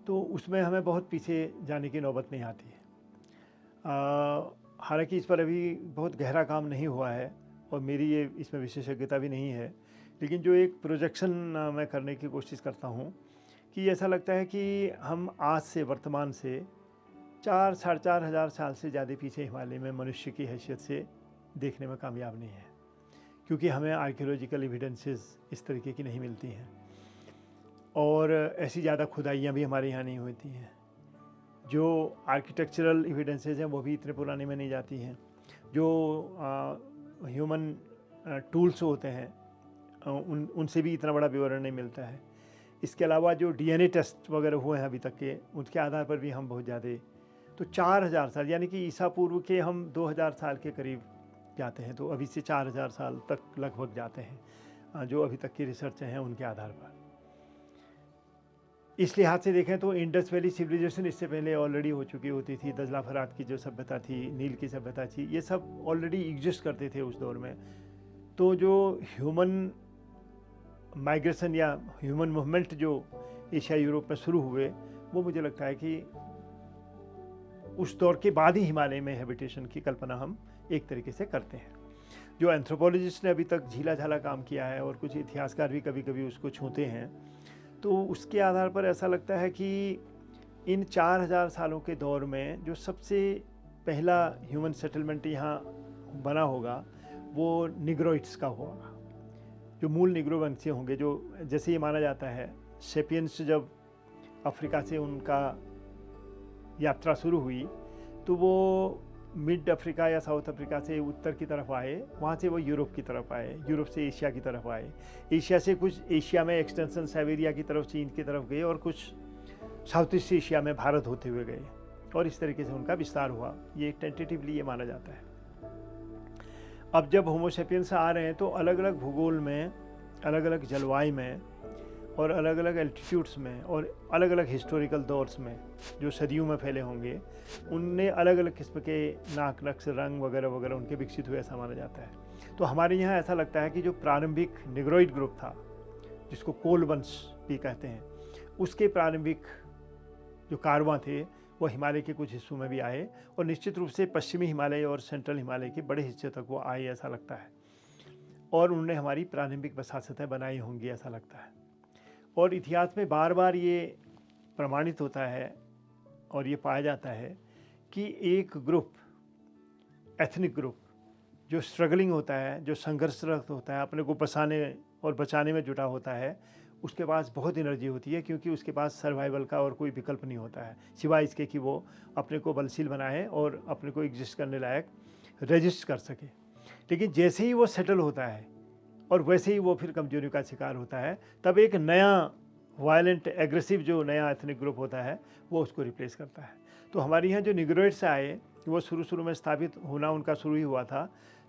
तो उसमें हमें बहुत पीछे जाने की नौबत नहीं आती है। हालांकि इस पर अभी बहुत गहरा काम नहीं हुआ है और मेरी ये इसमें विशेषज्ञता भी नहीं है, लेकिन जो एक प्रोजेक्शन मैं करने की कोशिश करता हूँ कि ऐसा लगता है कि हम आज से, वर्तमान से 4-4.5 हज़ार साल से ज़्यादा पीछे हिमालय में मनुष्य की हैसियत से देखने में कामयाब नहीं है, क्योंकि हमें आर्कियोलॉजिकल एविडेंसेस इस तरीके की नहीं मिलती हैं और ऐसी ज़्यादा खुदाइयाँ भी हमारे यहाँ नहीं होती हैं। जो आर्किटेक्चरल एविडेंसेस हैं वो भी इतने पुराने में नहीं जाती हैं। जो ह्यूमन टूल्स होते हैं उनसे भी इतना बड़ा विवरण नहीं मिलता है। इसके अलावा जो डीएनए टेस्ट वगैरह हुए हैं अभी तक के, उसके आधार पर भी हम बहुत ज़्यादा, तो 4000 साल, यानी कि ईसा पूर्व के हम 2000 साल के करीब जाते हैं, तो अभी से 4000 साल तक लगभग जाते हैं जो अभी तक की रिसर्च हैं उनके आधार पर। इस लिहाज से देखें तो इंडस वैली सिविलाइजेशन इससे पहले ऑलरेडी हो चुकी होती थी। दजला फरात की जो सभ्यता थी, नील की सभ्यता थी, ये सब ऑलरेडी एग्जिस्ट करते थे उस दौर में। तो जो ह्यूमन माइग्रेशन या ह्यूमन मूवमेंट जो एशिया यूरोप में शुरू हुए, वो मुझे लगता है कि उस दौर के बाद ही हिमालय में हैबिटेशन की कल्पना हम एक तरीके से करते हैं। जो एंथ्रोपोलॉजिस्ट ने अभी तक झीला झाला काम किया है और कुछ इतिहासकार भी कभी कभी उसको छूते हैं, तो उसके आधार पर ऐसा लगता है कि इन 4000 सालों के दौर में जो सबसे पहला ह्यूमन सेटलमेंट यहाँ बना होगा वो निग्रोइड्स का होगा, जो मूल निग्रो वंशीय होंगे। जो जैसे ये माना जाता है, सेपियंस जब अफ्रीका से उनका यात्रा शुरू हुई तो वो मिड अफ्रीका या साउथ अफ्रीका से उत्तर की तरफ आए, वहाँ से वो यूरोप की तरफ आए, यूरोप से एशिया की तरफ आए, एशिया से कुछ एशिया में एक्सटेंशन साइबेरिया की तरफ, चीन की तरफ गए, और कुछ साउथ ईस्ट एशिया में भारत होते हुए गए, और इस तरीके से उनका विस्तार हुआ। ये टेंटेटिवली ये माना जाता है। अब जब होमोसेपियंस आ रहे हैं तो अलग अलग भूगोल में, अलग अलग जलवायु में और अलग अलग एल्टीट्यूड्स में और अलग अलग हिस्टोरिकल दौर्स में जो सदियों में फैले होंगे, उनने अलग अलग किस्म के नाक, नक्श, रंग वगैरह वगैरह उनके विकसित हुए, ऐसा माना जाता है। तो हमारे यहाँ ऐसा लगता है कि जो प्रारंभिक निग्रोइड ग्रुप था, जिसको कोल वंश भी कहते हैं, उसके प्रारंभिक जो कारवां थे वो हिमालय के कुछ हिस्सों में भी आए, और निश्चित रूप से पश्चिमी हिमालय और सेंट्रल हिमालय के बड़े हिस्से तक वो आए, ऐसा लगता है, और उन्होंने हमारी प्रारंभिक बसासतें बनाई होंगी, ऐसा लगता है। और इतिहास में बार बार ये प्रमाणित होता है और ये पाया जाता है कि एक ग्रुप, एथनिक ग्रुप, जो स्ट्रगलिंग होता है, जो संघर्षरत होता है, अपने को बसाने और बचाने में जुटा होता है, उसके पास बहुत एनर्जी होती है, क्योंकि उसके पास सर्वाइवल का और कोई विकल्प नहीं होता है सिवाय इसके कि वो अपने को बलशील बनाए और अपने को एग्जिस्ट करने लायक रजिस्ट कर सके। लेकिन जैसे ही वो सेटल होता है और वैसे ही वो फिर कमजोरी का शिकार होता है, तब एक नया वायलेंट एग्रेसिव जो नया एथनिक ग्रुप होता है वो उसको रिप्लेस करता है। तो हमारे यहाँ जो निग्रोइड्स आए वो शुरू में स्थापित होना उनका शुरू ही हुआ था,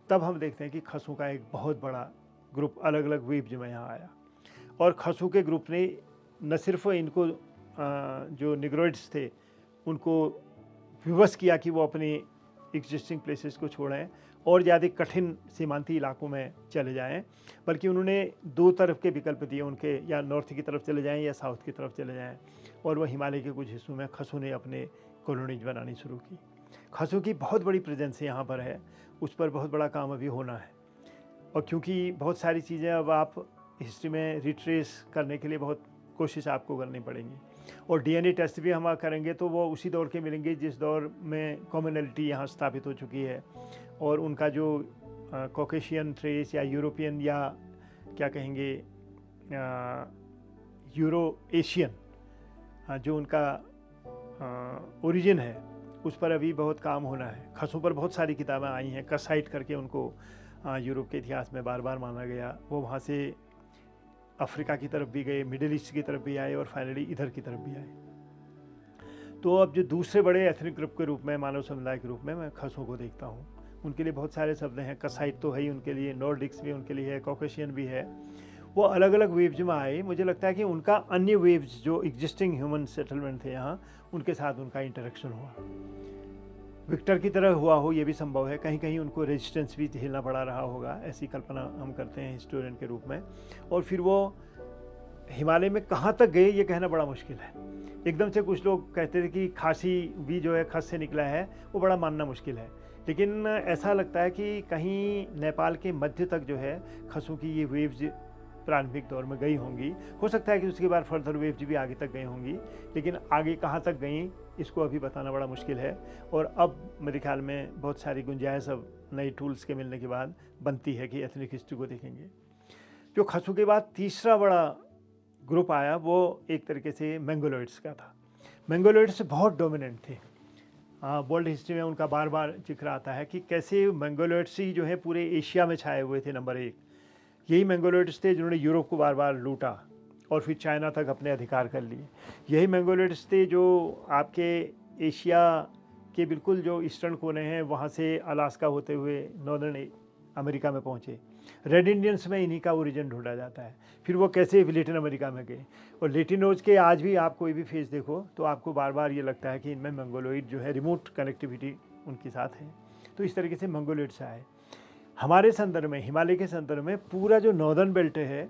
तब हम देखते हैं कि खसों का एक बहुत बड़ा ग्रुप अलग अलग वेब में यहाँ आया। और खसों के ग्रुप ने न सिर्फ इनको जो निग्रोइड्स थे उनको विवश किया कि वो अपनी एग्जिस्टिंग प्लेसेस को छोड़ें और ज़्यादा कठिन सीमांती इलाकों में चले जाएं, बल्कि उन्होंने दो तरफ के विकल्प दिए उनके, या नॉर्थ की तरफ चले जाएं या साउथ की तरफ चले जाएं। और वह हिमालय के कुछ हिस्सों में खसों ने अपने कॉलोनीज बनानी शुरू की। खसों की बहुत बड़ी प्रेजेंस यहाँ पर है, उस पर बहुत बड़ा काम अभी होना है। और क्योंकि बहुत सारी चीज़ें अब आप हिस्ट्री में रिट्रेस करने के लिए बहुत कोशिश आपको करनी पड़ेगी, और डीएनए टेस्ट भी हम करेंगे तो वो उसी दौर के मिलेंगे जिस दौर में कॉमनैलिटी यहाँ स्थापित हो चुकी है। और उनका जो कॉकेशियन ट्रेस या यूरोपियन या क्या कहेंगे यूरो एशियन जो उनका ओरिजिन है, उस पर अभी बहुत काम होना है। खसों पर बहुत सारी किताबें आई हैं, कसाइट करके उनको यूरोप के इतिहास में बार बार माना गया। वो वहाँ से अफ्रीका की तरफ भी गए, मिडिल ईस्ट की तरफ भी आए और फाइनली इधर की तरफ भी आए। तो अब जो दूसरे बड़े एथनिक ग्रुप के रूप में, मानव समुदाय के रूप में मैं खसों को देखता हूँ। उनके लिए बहुत सारे शब्द हैं, कसाइट तो है ही उनके लिए, नॉर्डिक्स भी उनके लिए है, कॉकेशियन भी है। वो अलग अलग वेव्स में आए। मुझे लगता है कि उनका अन्य वेव्स जो एग्जिस्टिंग ह्यूमन सेटलमेंट थे यहाँ, उनके साथ उनका इंटरेक्शन हुआ। विक्टर की तरह हुआ हो ये भी संभव है, कहीं कहीं उनको रेजिस्टेंस भी झेलना पड़ा रहा होगा, ऐसी कल्पना हम करते हैं हिस्टोरियन के रूप में। और फिर वो हिमालय में कहाँ तक गए ये कहना बड़ा मुश्किल है। एकदम से कुछ लोग कहते थे कि खासी भी जो है खस से निकला है, वो बड़ा मानना मुश्किल है। लेकिन ऐसा लगता है कि कहीं नेपाल के मध्य तक जो है खसों की ये वेव्स प्रारंभिक दौर में गई होंगी। हो सकता है कि उसके बाद फर्दर वेव्स भी आगे तक गई होंगी, लेकिन आगे कहाँ तक गई इसको अभी बताना बड़ा मुश्किल है। और अब मेरे ख्याल में बहुत सारी गुंजाइश अब नए टूल्स के मिलने के बाद बनती है कि एथनिक हिस्ट्री को देखेंगे। जो खसों के बाद तीसरा बड़ा ग्रुप आया वो एक तरीके से मंगोलॉइड्स का था। मंगोलॉइड्स बहुत डोमिनेंट थे। वर्ल्ड हिस्ट्री में उनका बार बार जिक्र आता है कि कैसे मंगोलॉइड्स ही जो है पूरे एशिया में छाए हुए थे। नंबर एक यही मंगोलॉइड्स थे जिन्होंने यूरोप को बार बार लूटा और फिर चाइना तक अपने अधिकार कर लिए। यही मंगोलॉइड्स थे जो आपके एशिया के बिल्कुल जो ईस्टर्न कोने हैं वहाँ से अलास्का होते हुए नॉर्दर्न अमेरिका में पहुँचे। रेड इंडियंस में इन्हीं का ओरिजिन ढूंढा जाता है। फिर वो कैसे लेटिन अमेरिका में गए, और लेटिनोज के आज भी आप कोई भी फेस देखो तो आपको बार बार ये लगता है कि इनमें मंगोलॉइड जो है रिमोट कनेक्टिविटी उनके साथ है। तो इस तरीके से मंगोलॉइड्स आए। हमारे संदर्भ में, हिमालय के संदर्भ में पूरा जो नॉर्दर्न बेल्ट है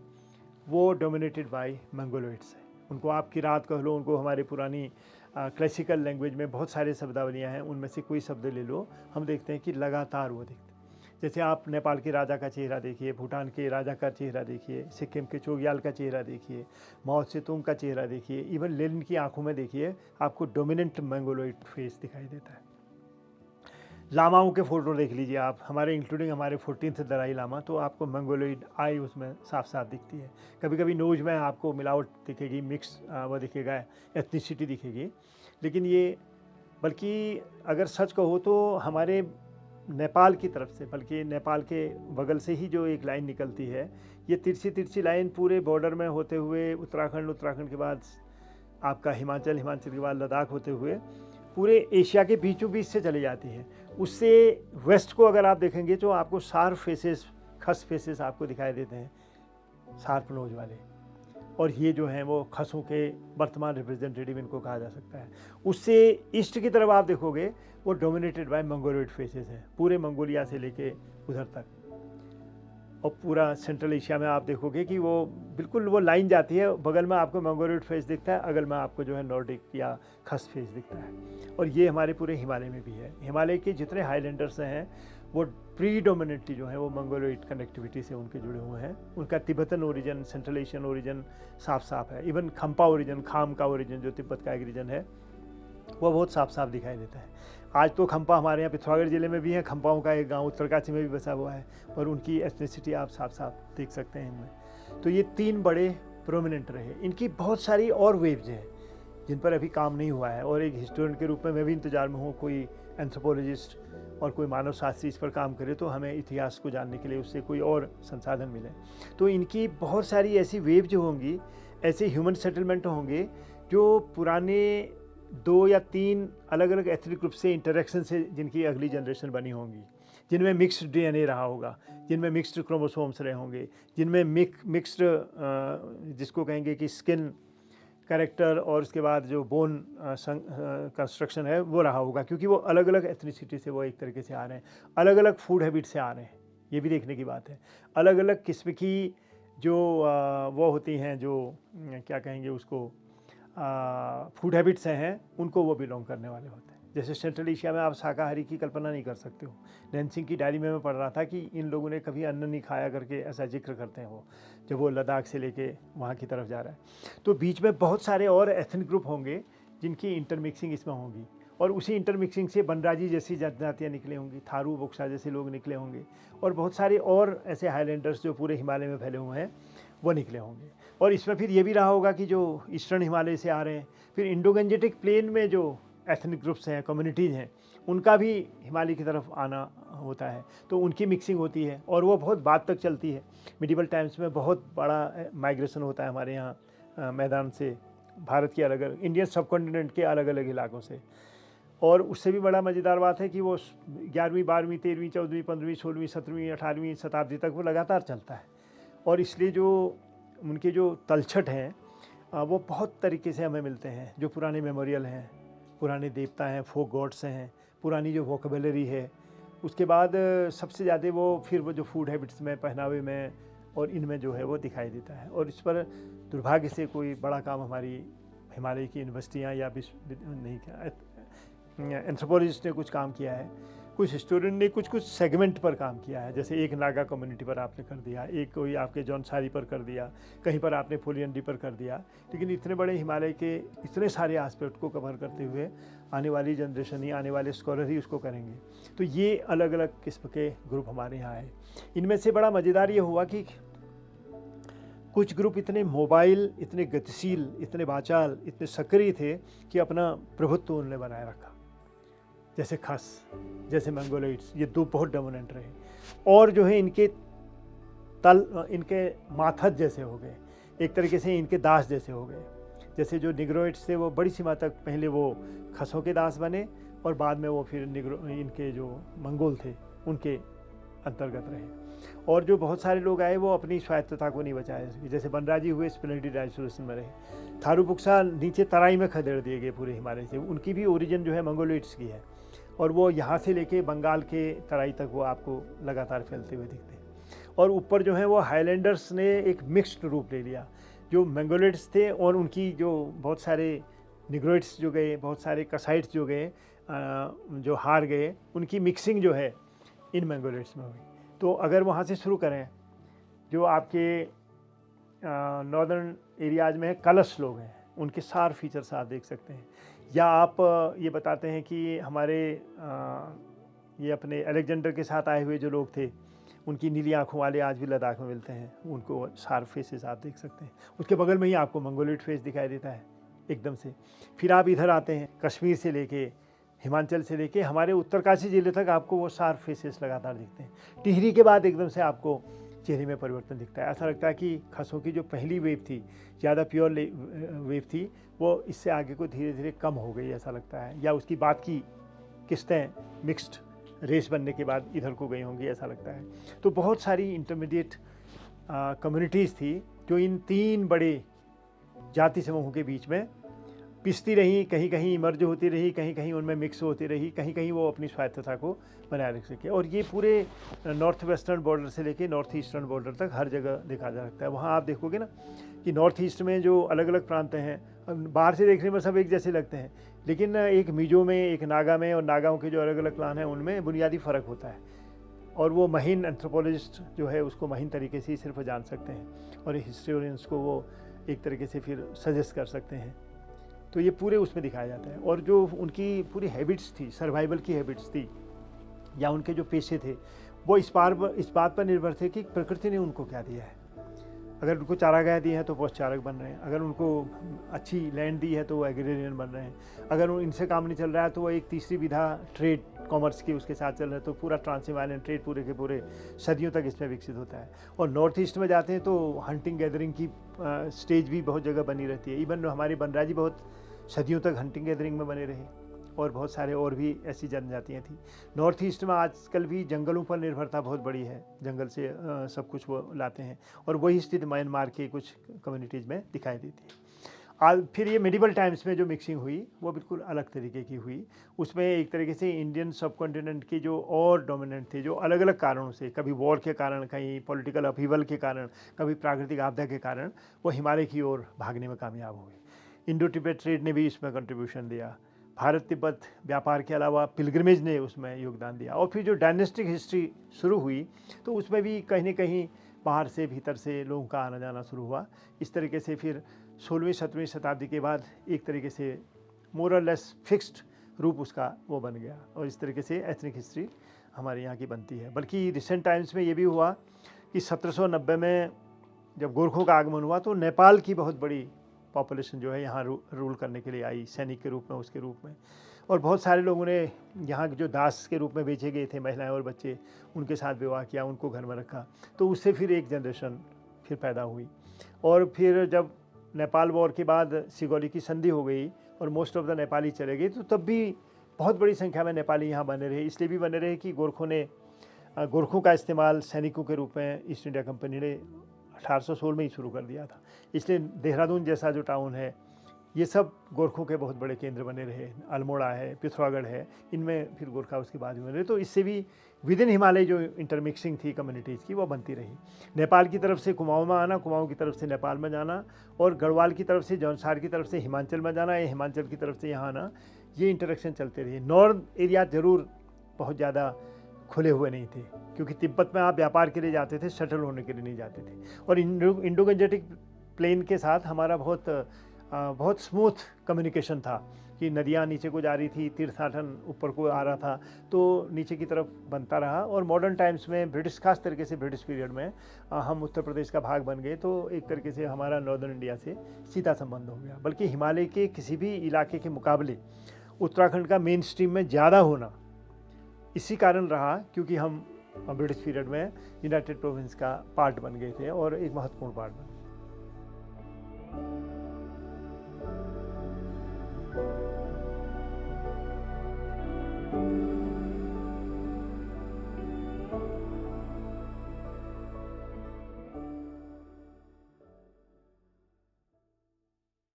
वो डोमिनेटेड बाय मंगोलॉइड्स है। उनको आप किरात कह लो, उनको हमारी पुरानी क्लासिकल लैंग्वेज में बहुत सारे शब्दावलियाँ हैं, उनमें से कोई शब्द ले लो, हम देखते हैं कि लगातार वो दिखते। जैसे आप नेपाल के राजा का चेहरा देखिए, भूटान के राजा का चेहरा देखिए, सिक्किम के चोग्याल का चेहरा देखिए, माओ त्से-तुंग का चेहरा देखिए, इवन लेनिन की आंखों में देखिए, आपको डोमिनेंट मंगोलॉइड फेस दिखाई देता है। लामाओं के फ़ोटो देख लीजिए आप, हमारे इंक्लूडिंग हमारे 14th दलाई लामा, तो आपको मंगोलॉइड आई उसमें साफ साफ दिखती है। कभी कभी नोज में आपको मिलावट दिखेगी, मिक्स वो दिखेगा, एथनिसिटी दिखेगी। लेकिन ये बल्कि अगर सच कहो तो हमारे नेपाल की तरफ से, बल्कि नेपाल के बगल से ही जो एक लाइन निकलती है, ये तिरछी लाइन पूरे बॉर्डर में होते हुए उत्तराखंड के बाद आपका हिमाचल के बाद लद्दाख होते हुए पूरे एशिया के बीचों बीच से चली जाती है। उससे वेस्ट को अगर आप देखेंगे तो आपको शार्प फेसेस, खस फेसेस आपको दिखाई देते हैं, शार्प नोज वाले। और ये जो हैं वो खसों के वर्तमान रिप्रेजेंटेटिव इनको कहा जा सकता है। उससे ईस्ट की तरफ आप देखोगे वो डोमिनेटेड बाय मंगोलॉइड फेसेस हैं, पूरे मंगोलिया से लेके उधर तक। और पूरा सेंट्रल एशिया में आप देखोगे कि वो बिल्कुल वो लाइन जाती है, बगल में आपको मंगोलॉइड फेस दिखता है, अगल में आपको जो है नॉर्डिक या खस फेस दिखता है। और ये हमारे पूरे हिमालय में भी है। हिमालय के जितने हाईलैंडर्स हैं वो प्रीडोमिनेटली जो है वो मंगोलॉइड कनेक्टिविटी से उनके जुड़े हुए हैं। उनका Tibetan origin, central Asian origin साफ साफ है। इवन खम्पा ओरिजिन, खाम का ओरिजिन जो तिब्बत का एक रीजन है, वो बहुत साफ साफ दिखाई देता है। आज तो खम्पा हमारे यहाँ पिथौरागढ़ ज़िले में भी है, खम्पाओं का एक गांव उत्तरकाशी में भी बसा हुआ है, और उनकी एथनिसिटी आप साफ साफ देख सकते हैं इनमें। तो ये तीन बड़े प्रोमिनेंट रहे। इनकी बहुत सारी और वेव्स हैं जिन पर अभी काम नहीं हुआ है, और एक हिस्टोरियन के रूप में मैं भी इंतजार में हूँ कोई एंथ्रोपोलॉजिस्ट और कोई मानव शास्त्री इस पर काम करे तो हमें इतिहास को जानने के लिए उससे कोई और संसाधन मिले। तो इनकी बहुत सारी ऐसी वेव जो होंगी, ऐसे ह्यूमन सेटलमेंट होंगे जो पुराने 2 या 3 अलग अलग एथनिक ग्रुप से इंटरेक्शन से जिनकी अगली जनरेशन बनी होंगी, जिनमें मिक्स्ड डीएनए रहा होगा, जिनमें मिक्स्ड क्रोमोसोम्स रहे होंगे, जिनमें मिक्स्ड जिसको कहेंगे कि स्किन कैरेक्टर और उसके बाद जो बोन कंस्ट्रक्शन है वो रहा होगा, क्योंकि वो अलग अलग एथनिसिटी से वो एक तरीके से आ रहे हैं, अलग अलग फूड हैबिट से आ रहे हैं, ये भी देखने की बात है। अलग अलग किस्म की जो वो होती हैं, जो क्या कहेंगे उसको, फूड हैबिट्स हैं, उनको वो बिलोंग करने वाले होते हैं। जैसे सेंट्रल एशिया में आप शाकाहारी की कल्पना नहीं कर सकते हो। नैन्सिंग की डायरी में मैं पढ़ रहा था कि इन लोगों ने कभी अन्न नहीं खाया करके ऐसा जिक्र करते हैं वो, जब वो लद्दाख से लेके वहाँ की तरफ जा रहा है। तो बीच में बहुत सारे और एथनिक ग्रुप होंगे जिनकी इंटरमिक्सिंग इसमें होगी, और उसी इंटरमिक्सिंग से बनराजी जैसी जनजातियाँ निकले होंगी, थारू बोक्सा जैसे लोग निकले होंगे, और बहुत सारे और ऐसे हाईलैंडर्स जो पूरे हिमालय में फैले हुए हैं वो निकले होंगे। और इसमें फिर ये भी रहा होगा कि जो ईस्टर्न हिमालय से आ रहे हैं, फिर इंडो गंजेटिक प्लेन में जो एथनिक ग्रुप्स हैं, कम्युनिटीज़ हैं, उनका भी हिमालय की तरफ आना होता है, तो उनकी मिक्सिंग होती है और वो बहुत बाद तक चलती है। मिडिवल टाइम्स में बहुत बड़ा माइग्रेशन होता है हमारे यहाँ मैदान से, भारत के अलग अलग, इंडियन सब कॉन्टिनेंट के अलग अलग इलाकों से। और उससे भी बड़ा मज़ेदार बात है कि वो 11वीं 12वीं 13वीं 14वीं 15वीं 16वीं 17वीं 18वीं शताब्दी तक वो लगातार चलता है। और इसलिए जो उनके जो तलछट हैं वो बहुत तरीके से हमें मिलते हैं, जो पुराने मेमोरियल हैं, पुराने देवता हैं, फोक गॉड्स हैं, पुरानी जो वोकेबलरी है। उसके बाद सबसे ज़्यादा वो फिर वो जो फूड हैबिट्स में, पहनावे में और इनमें जो है वो दिखाई देता है। और इस पर दुर्भाग्य से कोई बड़ा काम हमारी हिमालय की यूनिवर्सिटियाँ या विश्व नहीं किया, एंथ्रोपोलॉजिस्ट ने कुछ काम किया है, कुछ हिस्टोरियन ने कुछ सेगमेंट पर काम किया है। जैसे एक नागा कम्युनिटी पर आपने कर दिया, एक कोई आपके जौनसारी पर कर दिया, कहीं पर आपने फोलियंडी पर कर दिया, लेकिन इतने बड़े हिमालय के इतने सारे एस्पेक्ट को कवर करते हुए आने वाली जनरेशन ही, आने वाले स्कॉलर ही उसको करेंगे। तो ये अलग अलग किस्म के ग्रुप हमारे यहाँ है। इनमें से बड़ा मज़ेदार ये हुआ कि कुछ ग्रुप इतने मोबाइल, इतने गतिशील, इतने बाचाल, इतने सक्रिय थे कि अपना प्रभुत्व उन्होंने बनाए रखा। जैसे खस, जैसे मंगोलॉइड्स, ये दो बहुत डोमिनेंट रहे। और जो है इनके इनके माथद जैसे हो गए, एक तरीके से इनके दास जैसे हो गए। जैसे जो निग्रोइड्स थे वो बड़ी सीमा तक पहले वो खसों के दास बने, और बाद में वो फिर इनके जो मंगोल थे उनके अंतर्गत रहे। और जो बहुत सारे लोग आए वो अपनी स्वायत्तता को नहीं बचाए, जैसे बनराजी हुए स्प्लेंडिड आइसोलेशन में रहे। थारू बुक्सा नीचे तराई में खदेड़ दिए गए पूरे हिमालय से, उनकी भी ओरिजिन जो है मंगोलॉइड्स की है, और वो यहाँ से लेके बंगाल के तराई तक वो आपको लगातार फैलते हुए दिखते हैं। और ऊपर जो है वो हाईलैंडर्स ने एक मिक्स्ड रूप ले लिया, जो मंगोलॉइड्स थे और उनकी जो बहुत सारे निग्रोइड्स जो गए, बहुत सारे कसाइट्स जो गए, जो हार गए, उनकी मिक्सिंग जो है इन मंगोलॉइड्स में हुई। तो अगर वहाँ से शुरू करें, जो आपके नॉर्दर्न एरियाज में कलश लोग हैं, उनके सार फीचर्स आप देख सकते हैं। या आप ये बताते हैं कि हमारे ये अपने अलेक्जेंडर के साथ आए हुए जो लोग थे, उनकी नीली आँखों वाले आज भी लद्दाख में मिलते हैं, उनको सार फेसेस आप देख सकते हैं। उसके बगल में ही आपको मंगोलॉइड फेस दिखाई देता है एकदम से। फिर आप इधर आते हैं, कश्मीर से लेके, हिमाचल से लेके हमारे उत्तरकाशी जिले तक आपको वो सार फेसेस लगातार दिखते हैं। टिहरी के बाद एकदम से आपको चेहरे में परिवर्तन दिखता है। ऐसा लगता है कि खसों की जो पहली वेव थी, ज़्यादा प्योर वेव थी, वो इससे आगे को धीरे धीरे कम हो गई ऐसा लगता है, या उसकी बाद की किस्तें मिक्स्ड रेस बनने के बाद इधर को गई होंगी ऐसा लगता है। तो बहुत सारी इंटरमीडिएट कम्युनिटीज़ थी जो इन 3 बड़े जाति समूहों के बीच में पिसती रही, कहीं कहीं मर्ज होती रही, कहीं कहीं उनमें मिक्स होती रही, कहीं कहीं वो अपनी स्वायत्तता को बनाए रख सके। और ये पूरे नॉर्थ वेस्टर्न बॉर्डर से लेके नॉर्थ ईस्टर्न बॉर्डर तक हर जगह देखा जा सकता है। वहाँ आप देखोगे ना कि नॉर्थ ईस्ट में जो अलग अलग प्रांत हैं, बाहर से देखने में सब एक जैसे लगते हैं, लेकिन एक मिजो में, एक नागा में, और नागाओं के जो अलग अलग क्लान हैं उनमें बुनियादी फ़र्क होता है। और वो महीन एंथ्रोपोलॉजिस्ट जो है उसको महीन तरीके से ही सिर्फ जान सकते हैं, और हिस्टोरियंस को वो एक तरीके से फिर सजेस्ट कर सकते हैं। तो ये पूरे उसमें दिखाया जाता है। और जो उनकी पूरी हैबिट्स थी, सर्वाइवल की हैबिट्स थी, या उनके जो पेशे थे, वो इस बात पर निर्भर थे कि प्रकृति ने उनको क्या दिया है। अगर उनको चारागाह दी है तो पशुचारक बन रहे हैं, अगर उनको अच्छी लैंड दी है तो वो एग्रेरियन बन रहे हैं, अगर इनसे काम नहीं चल रहा है तो वो एक तीसरी विधा ट्रेड कॉमर्स की उसके साथ चल रहा है। तो पूरा ट्रांसहिमालयन ट्रेड पूरे के पूरे सदियों तक इसमें विकसित होता है। और नॉर्थ ईस्ट में जाते हैं तो हंटिंग गैदरिंग की स्टेज भी बहुत जगह बनी रहती है। इवन हमारे बनराज जी बहुत सदियों तक हंटिंग गैदरिंग में बने रहे, और बहुत सारे और भी ऐसी जनजातियाँ थी। नॉर्थ ईस्ट में आजकल भी जंगलों पर निर्भरता बहुत बड़ी है, जंगल से सब कुछ वो लाते हैं, और वही स्थिति म्यांमार के कुछ कम्युनिटीज़ में दिखाई देती है। आज फिर ये मिडिवल टाइम्स में जो मिक्सिंग हुई वो बिल्कुल अलग तरीके की हुई। उसमें एक तरीके से इंडियन सब कॉन्टिनेंट के जो और डोमिनेंट थे, जो अलग अलग कारणों से, कभी वॉर के कारण, कहीं पॉलिटिकल अपहीवल के कारण, कभी प्राकृतिक आपदा के कारण, वो हिमालय की ओर भागने में कामयाब हो गए। इंडो तिब्बत ट्रेड ने भी इसमें कंट्रीब्यूशन दिया। भारत तिब्बत व्यापार के अलावा पिलग्रिमेज ने उसमें योगदान दिया। और फिर जो डायनेस्टिक हिस्ट्री शुरू हुई तो उसमें भी कहीं न कहीं बाहर से भीतर से लोगों का आना जाना शुरू हुआ। इस तरीके से फिर 16वीं-17वीं शताब्दी के बाद एक तरीके से मोर और लेस फिक्स्ड रूप उसका वो बन गया, और इस तरीके से एथनिक हिस्ट्री हमारे यहाँ की बनती है। बल्कि रिसेंट टाइम्स में ये भी हुआ कि 1790 में जब गोरखों का आगमन हुआ तो नेपाल की बहुत बड़ी पॉपुलेशन जो है यहाँ रूल करने के लिए आई, सैनिक के रूप में, उसके रूप में। और बहुत सारे लोगों ने यहाँ जो दास के रूप में बेचे गए थे, महिलाएं और बच्चे, उनके साथ विवाह किया, उनको घर में रखा। तो उससे फिर एक जनरेशन फिर पैदा हुई। और फिर जब नेपाल वॉर के बाद सिगौली की संधि हो गई और मोस्ट ऑफ द नेपाली चले गए, तो तब भी बहुत बड़ी संख्या में नेपाली यहाँ बने रहे। इसलिए भी बने रहे कि गोरखों का इस्तेमाल सैनिकों के रूप में ईस्ट इंडिया कंपनी ने 1816 में ही शुरू कर दिया था। इसलिए देहरादून जैसा जो टाउन है, ये सब गोरखों के बहुत बड़े केंद्र बने रहे। अल्मोड़ा है, पिथौरागढ़ है, इनमें फिर गोरखा उसके बाद में बने रहे। तो इससे भी विद इन हिमालय जो इंटरमिक्सिंग थी कम्युनिटीज़ की, वो बनती रही। नेपाल की तरफ से कुमाऊँ में आना, कुमाऊँ की तरफ से नेपाल में जाना, और गढ़वाल की तरफ से, जौनसार की तरफ से हिमाचल में जाना, या हिमाचल की तरफ से यहाँ आना, ये इंटरेक्शन चलते रहे। नॉर्थ एरिया ज़रूर बहुत ज़्यादा खुले हुए नहीं थे, क्योंकि तिब्बत में आप व्यापार के लिए जाते थे, सेटल होने के लिए नहीं जाते थे। और इंडो गंजेटिक प्लेन के साथ हमारा बहुत स्मूथ कम्युनिकेशन था कि नदियाँ नीचे को जा रही थी, तीर्थाटन ऊपर को आ रहा था, तो नीचे की तरफ बनता रहा। और मॉडर्न टाइम्स में ब्रिटिश, खास तरीके से ब्रिटिश पीरियड में हम उत्तर प्रदेश का भाग बन गए, तो एक तरीके से हमारा नॉर्दर्न इंडिया से सीधा संबंध हो गया। बल्कि हिमालय के किसी भी इलाके के मुकाबले उत्तराखंड का मेन स्ट्रीम में ज़्यादा होना इसी कारण रहा, क्योंकि हम ब्रिटिश पीरियड में यूनाइटेड प्रोविंस का पार्ट बन गए थे, और एक महत्वपूर्ण पार्ट बन गए।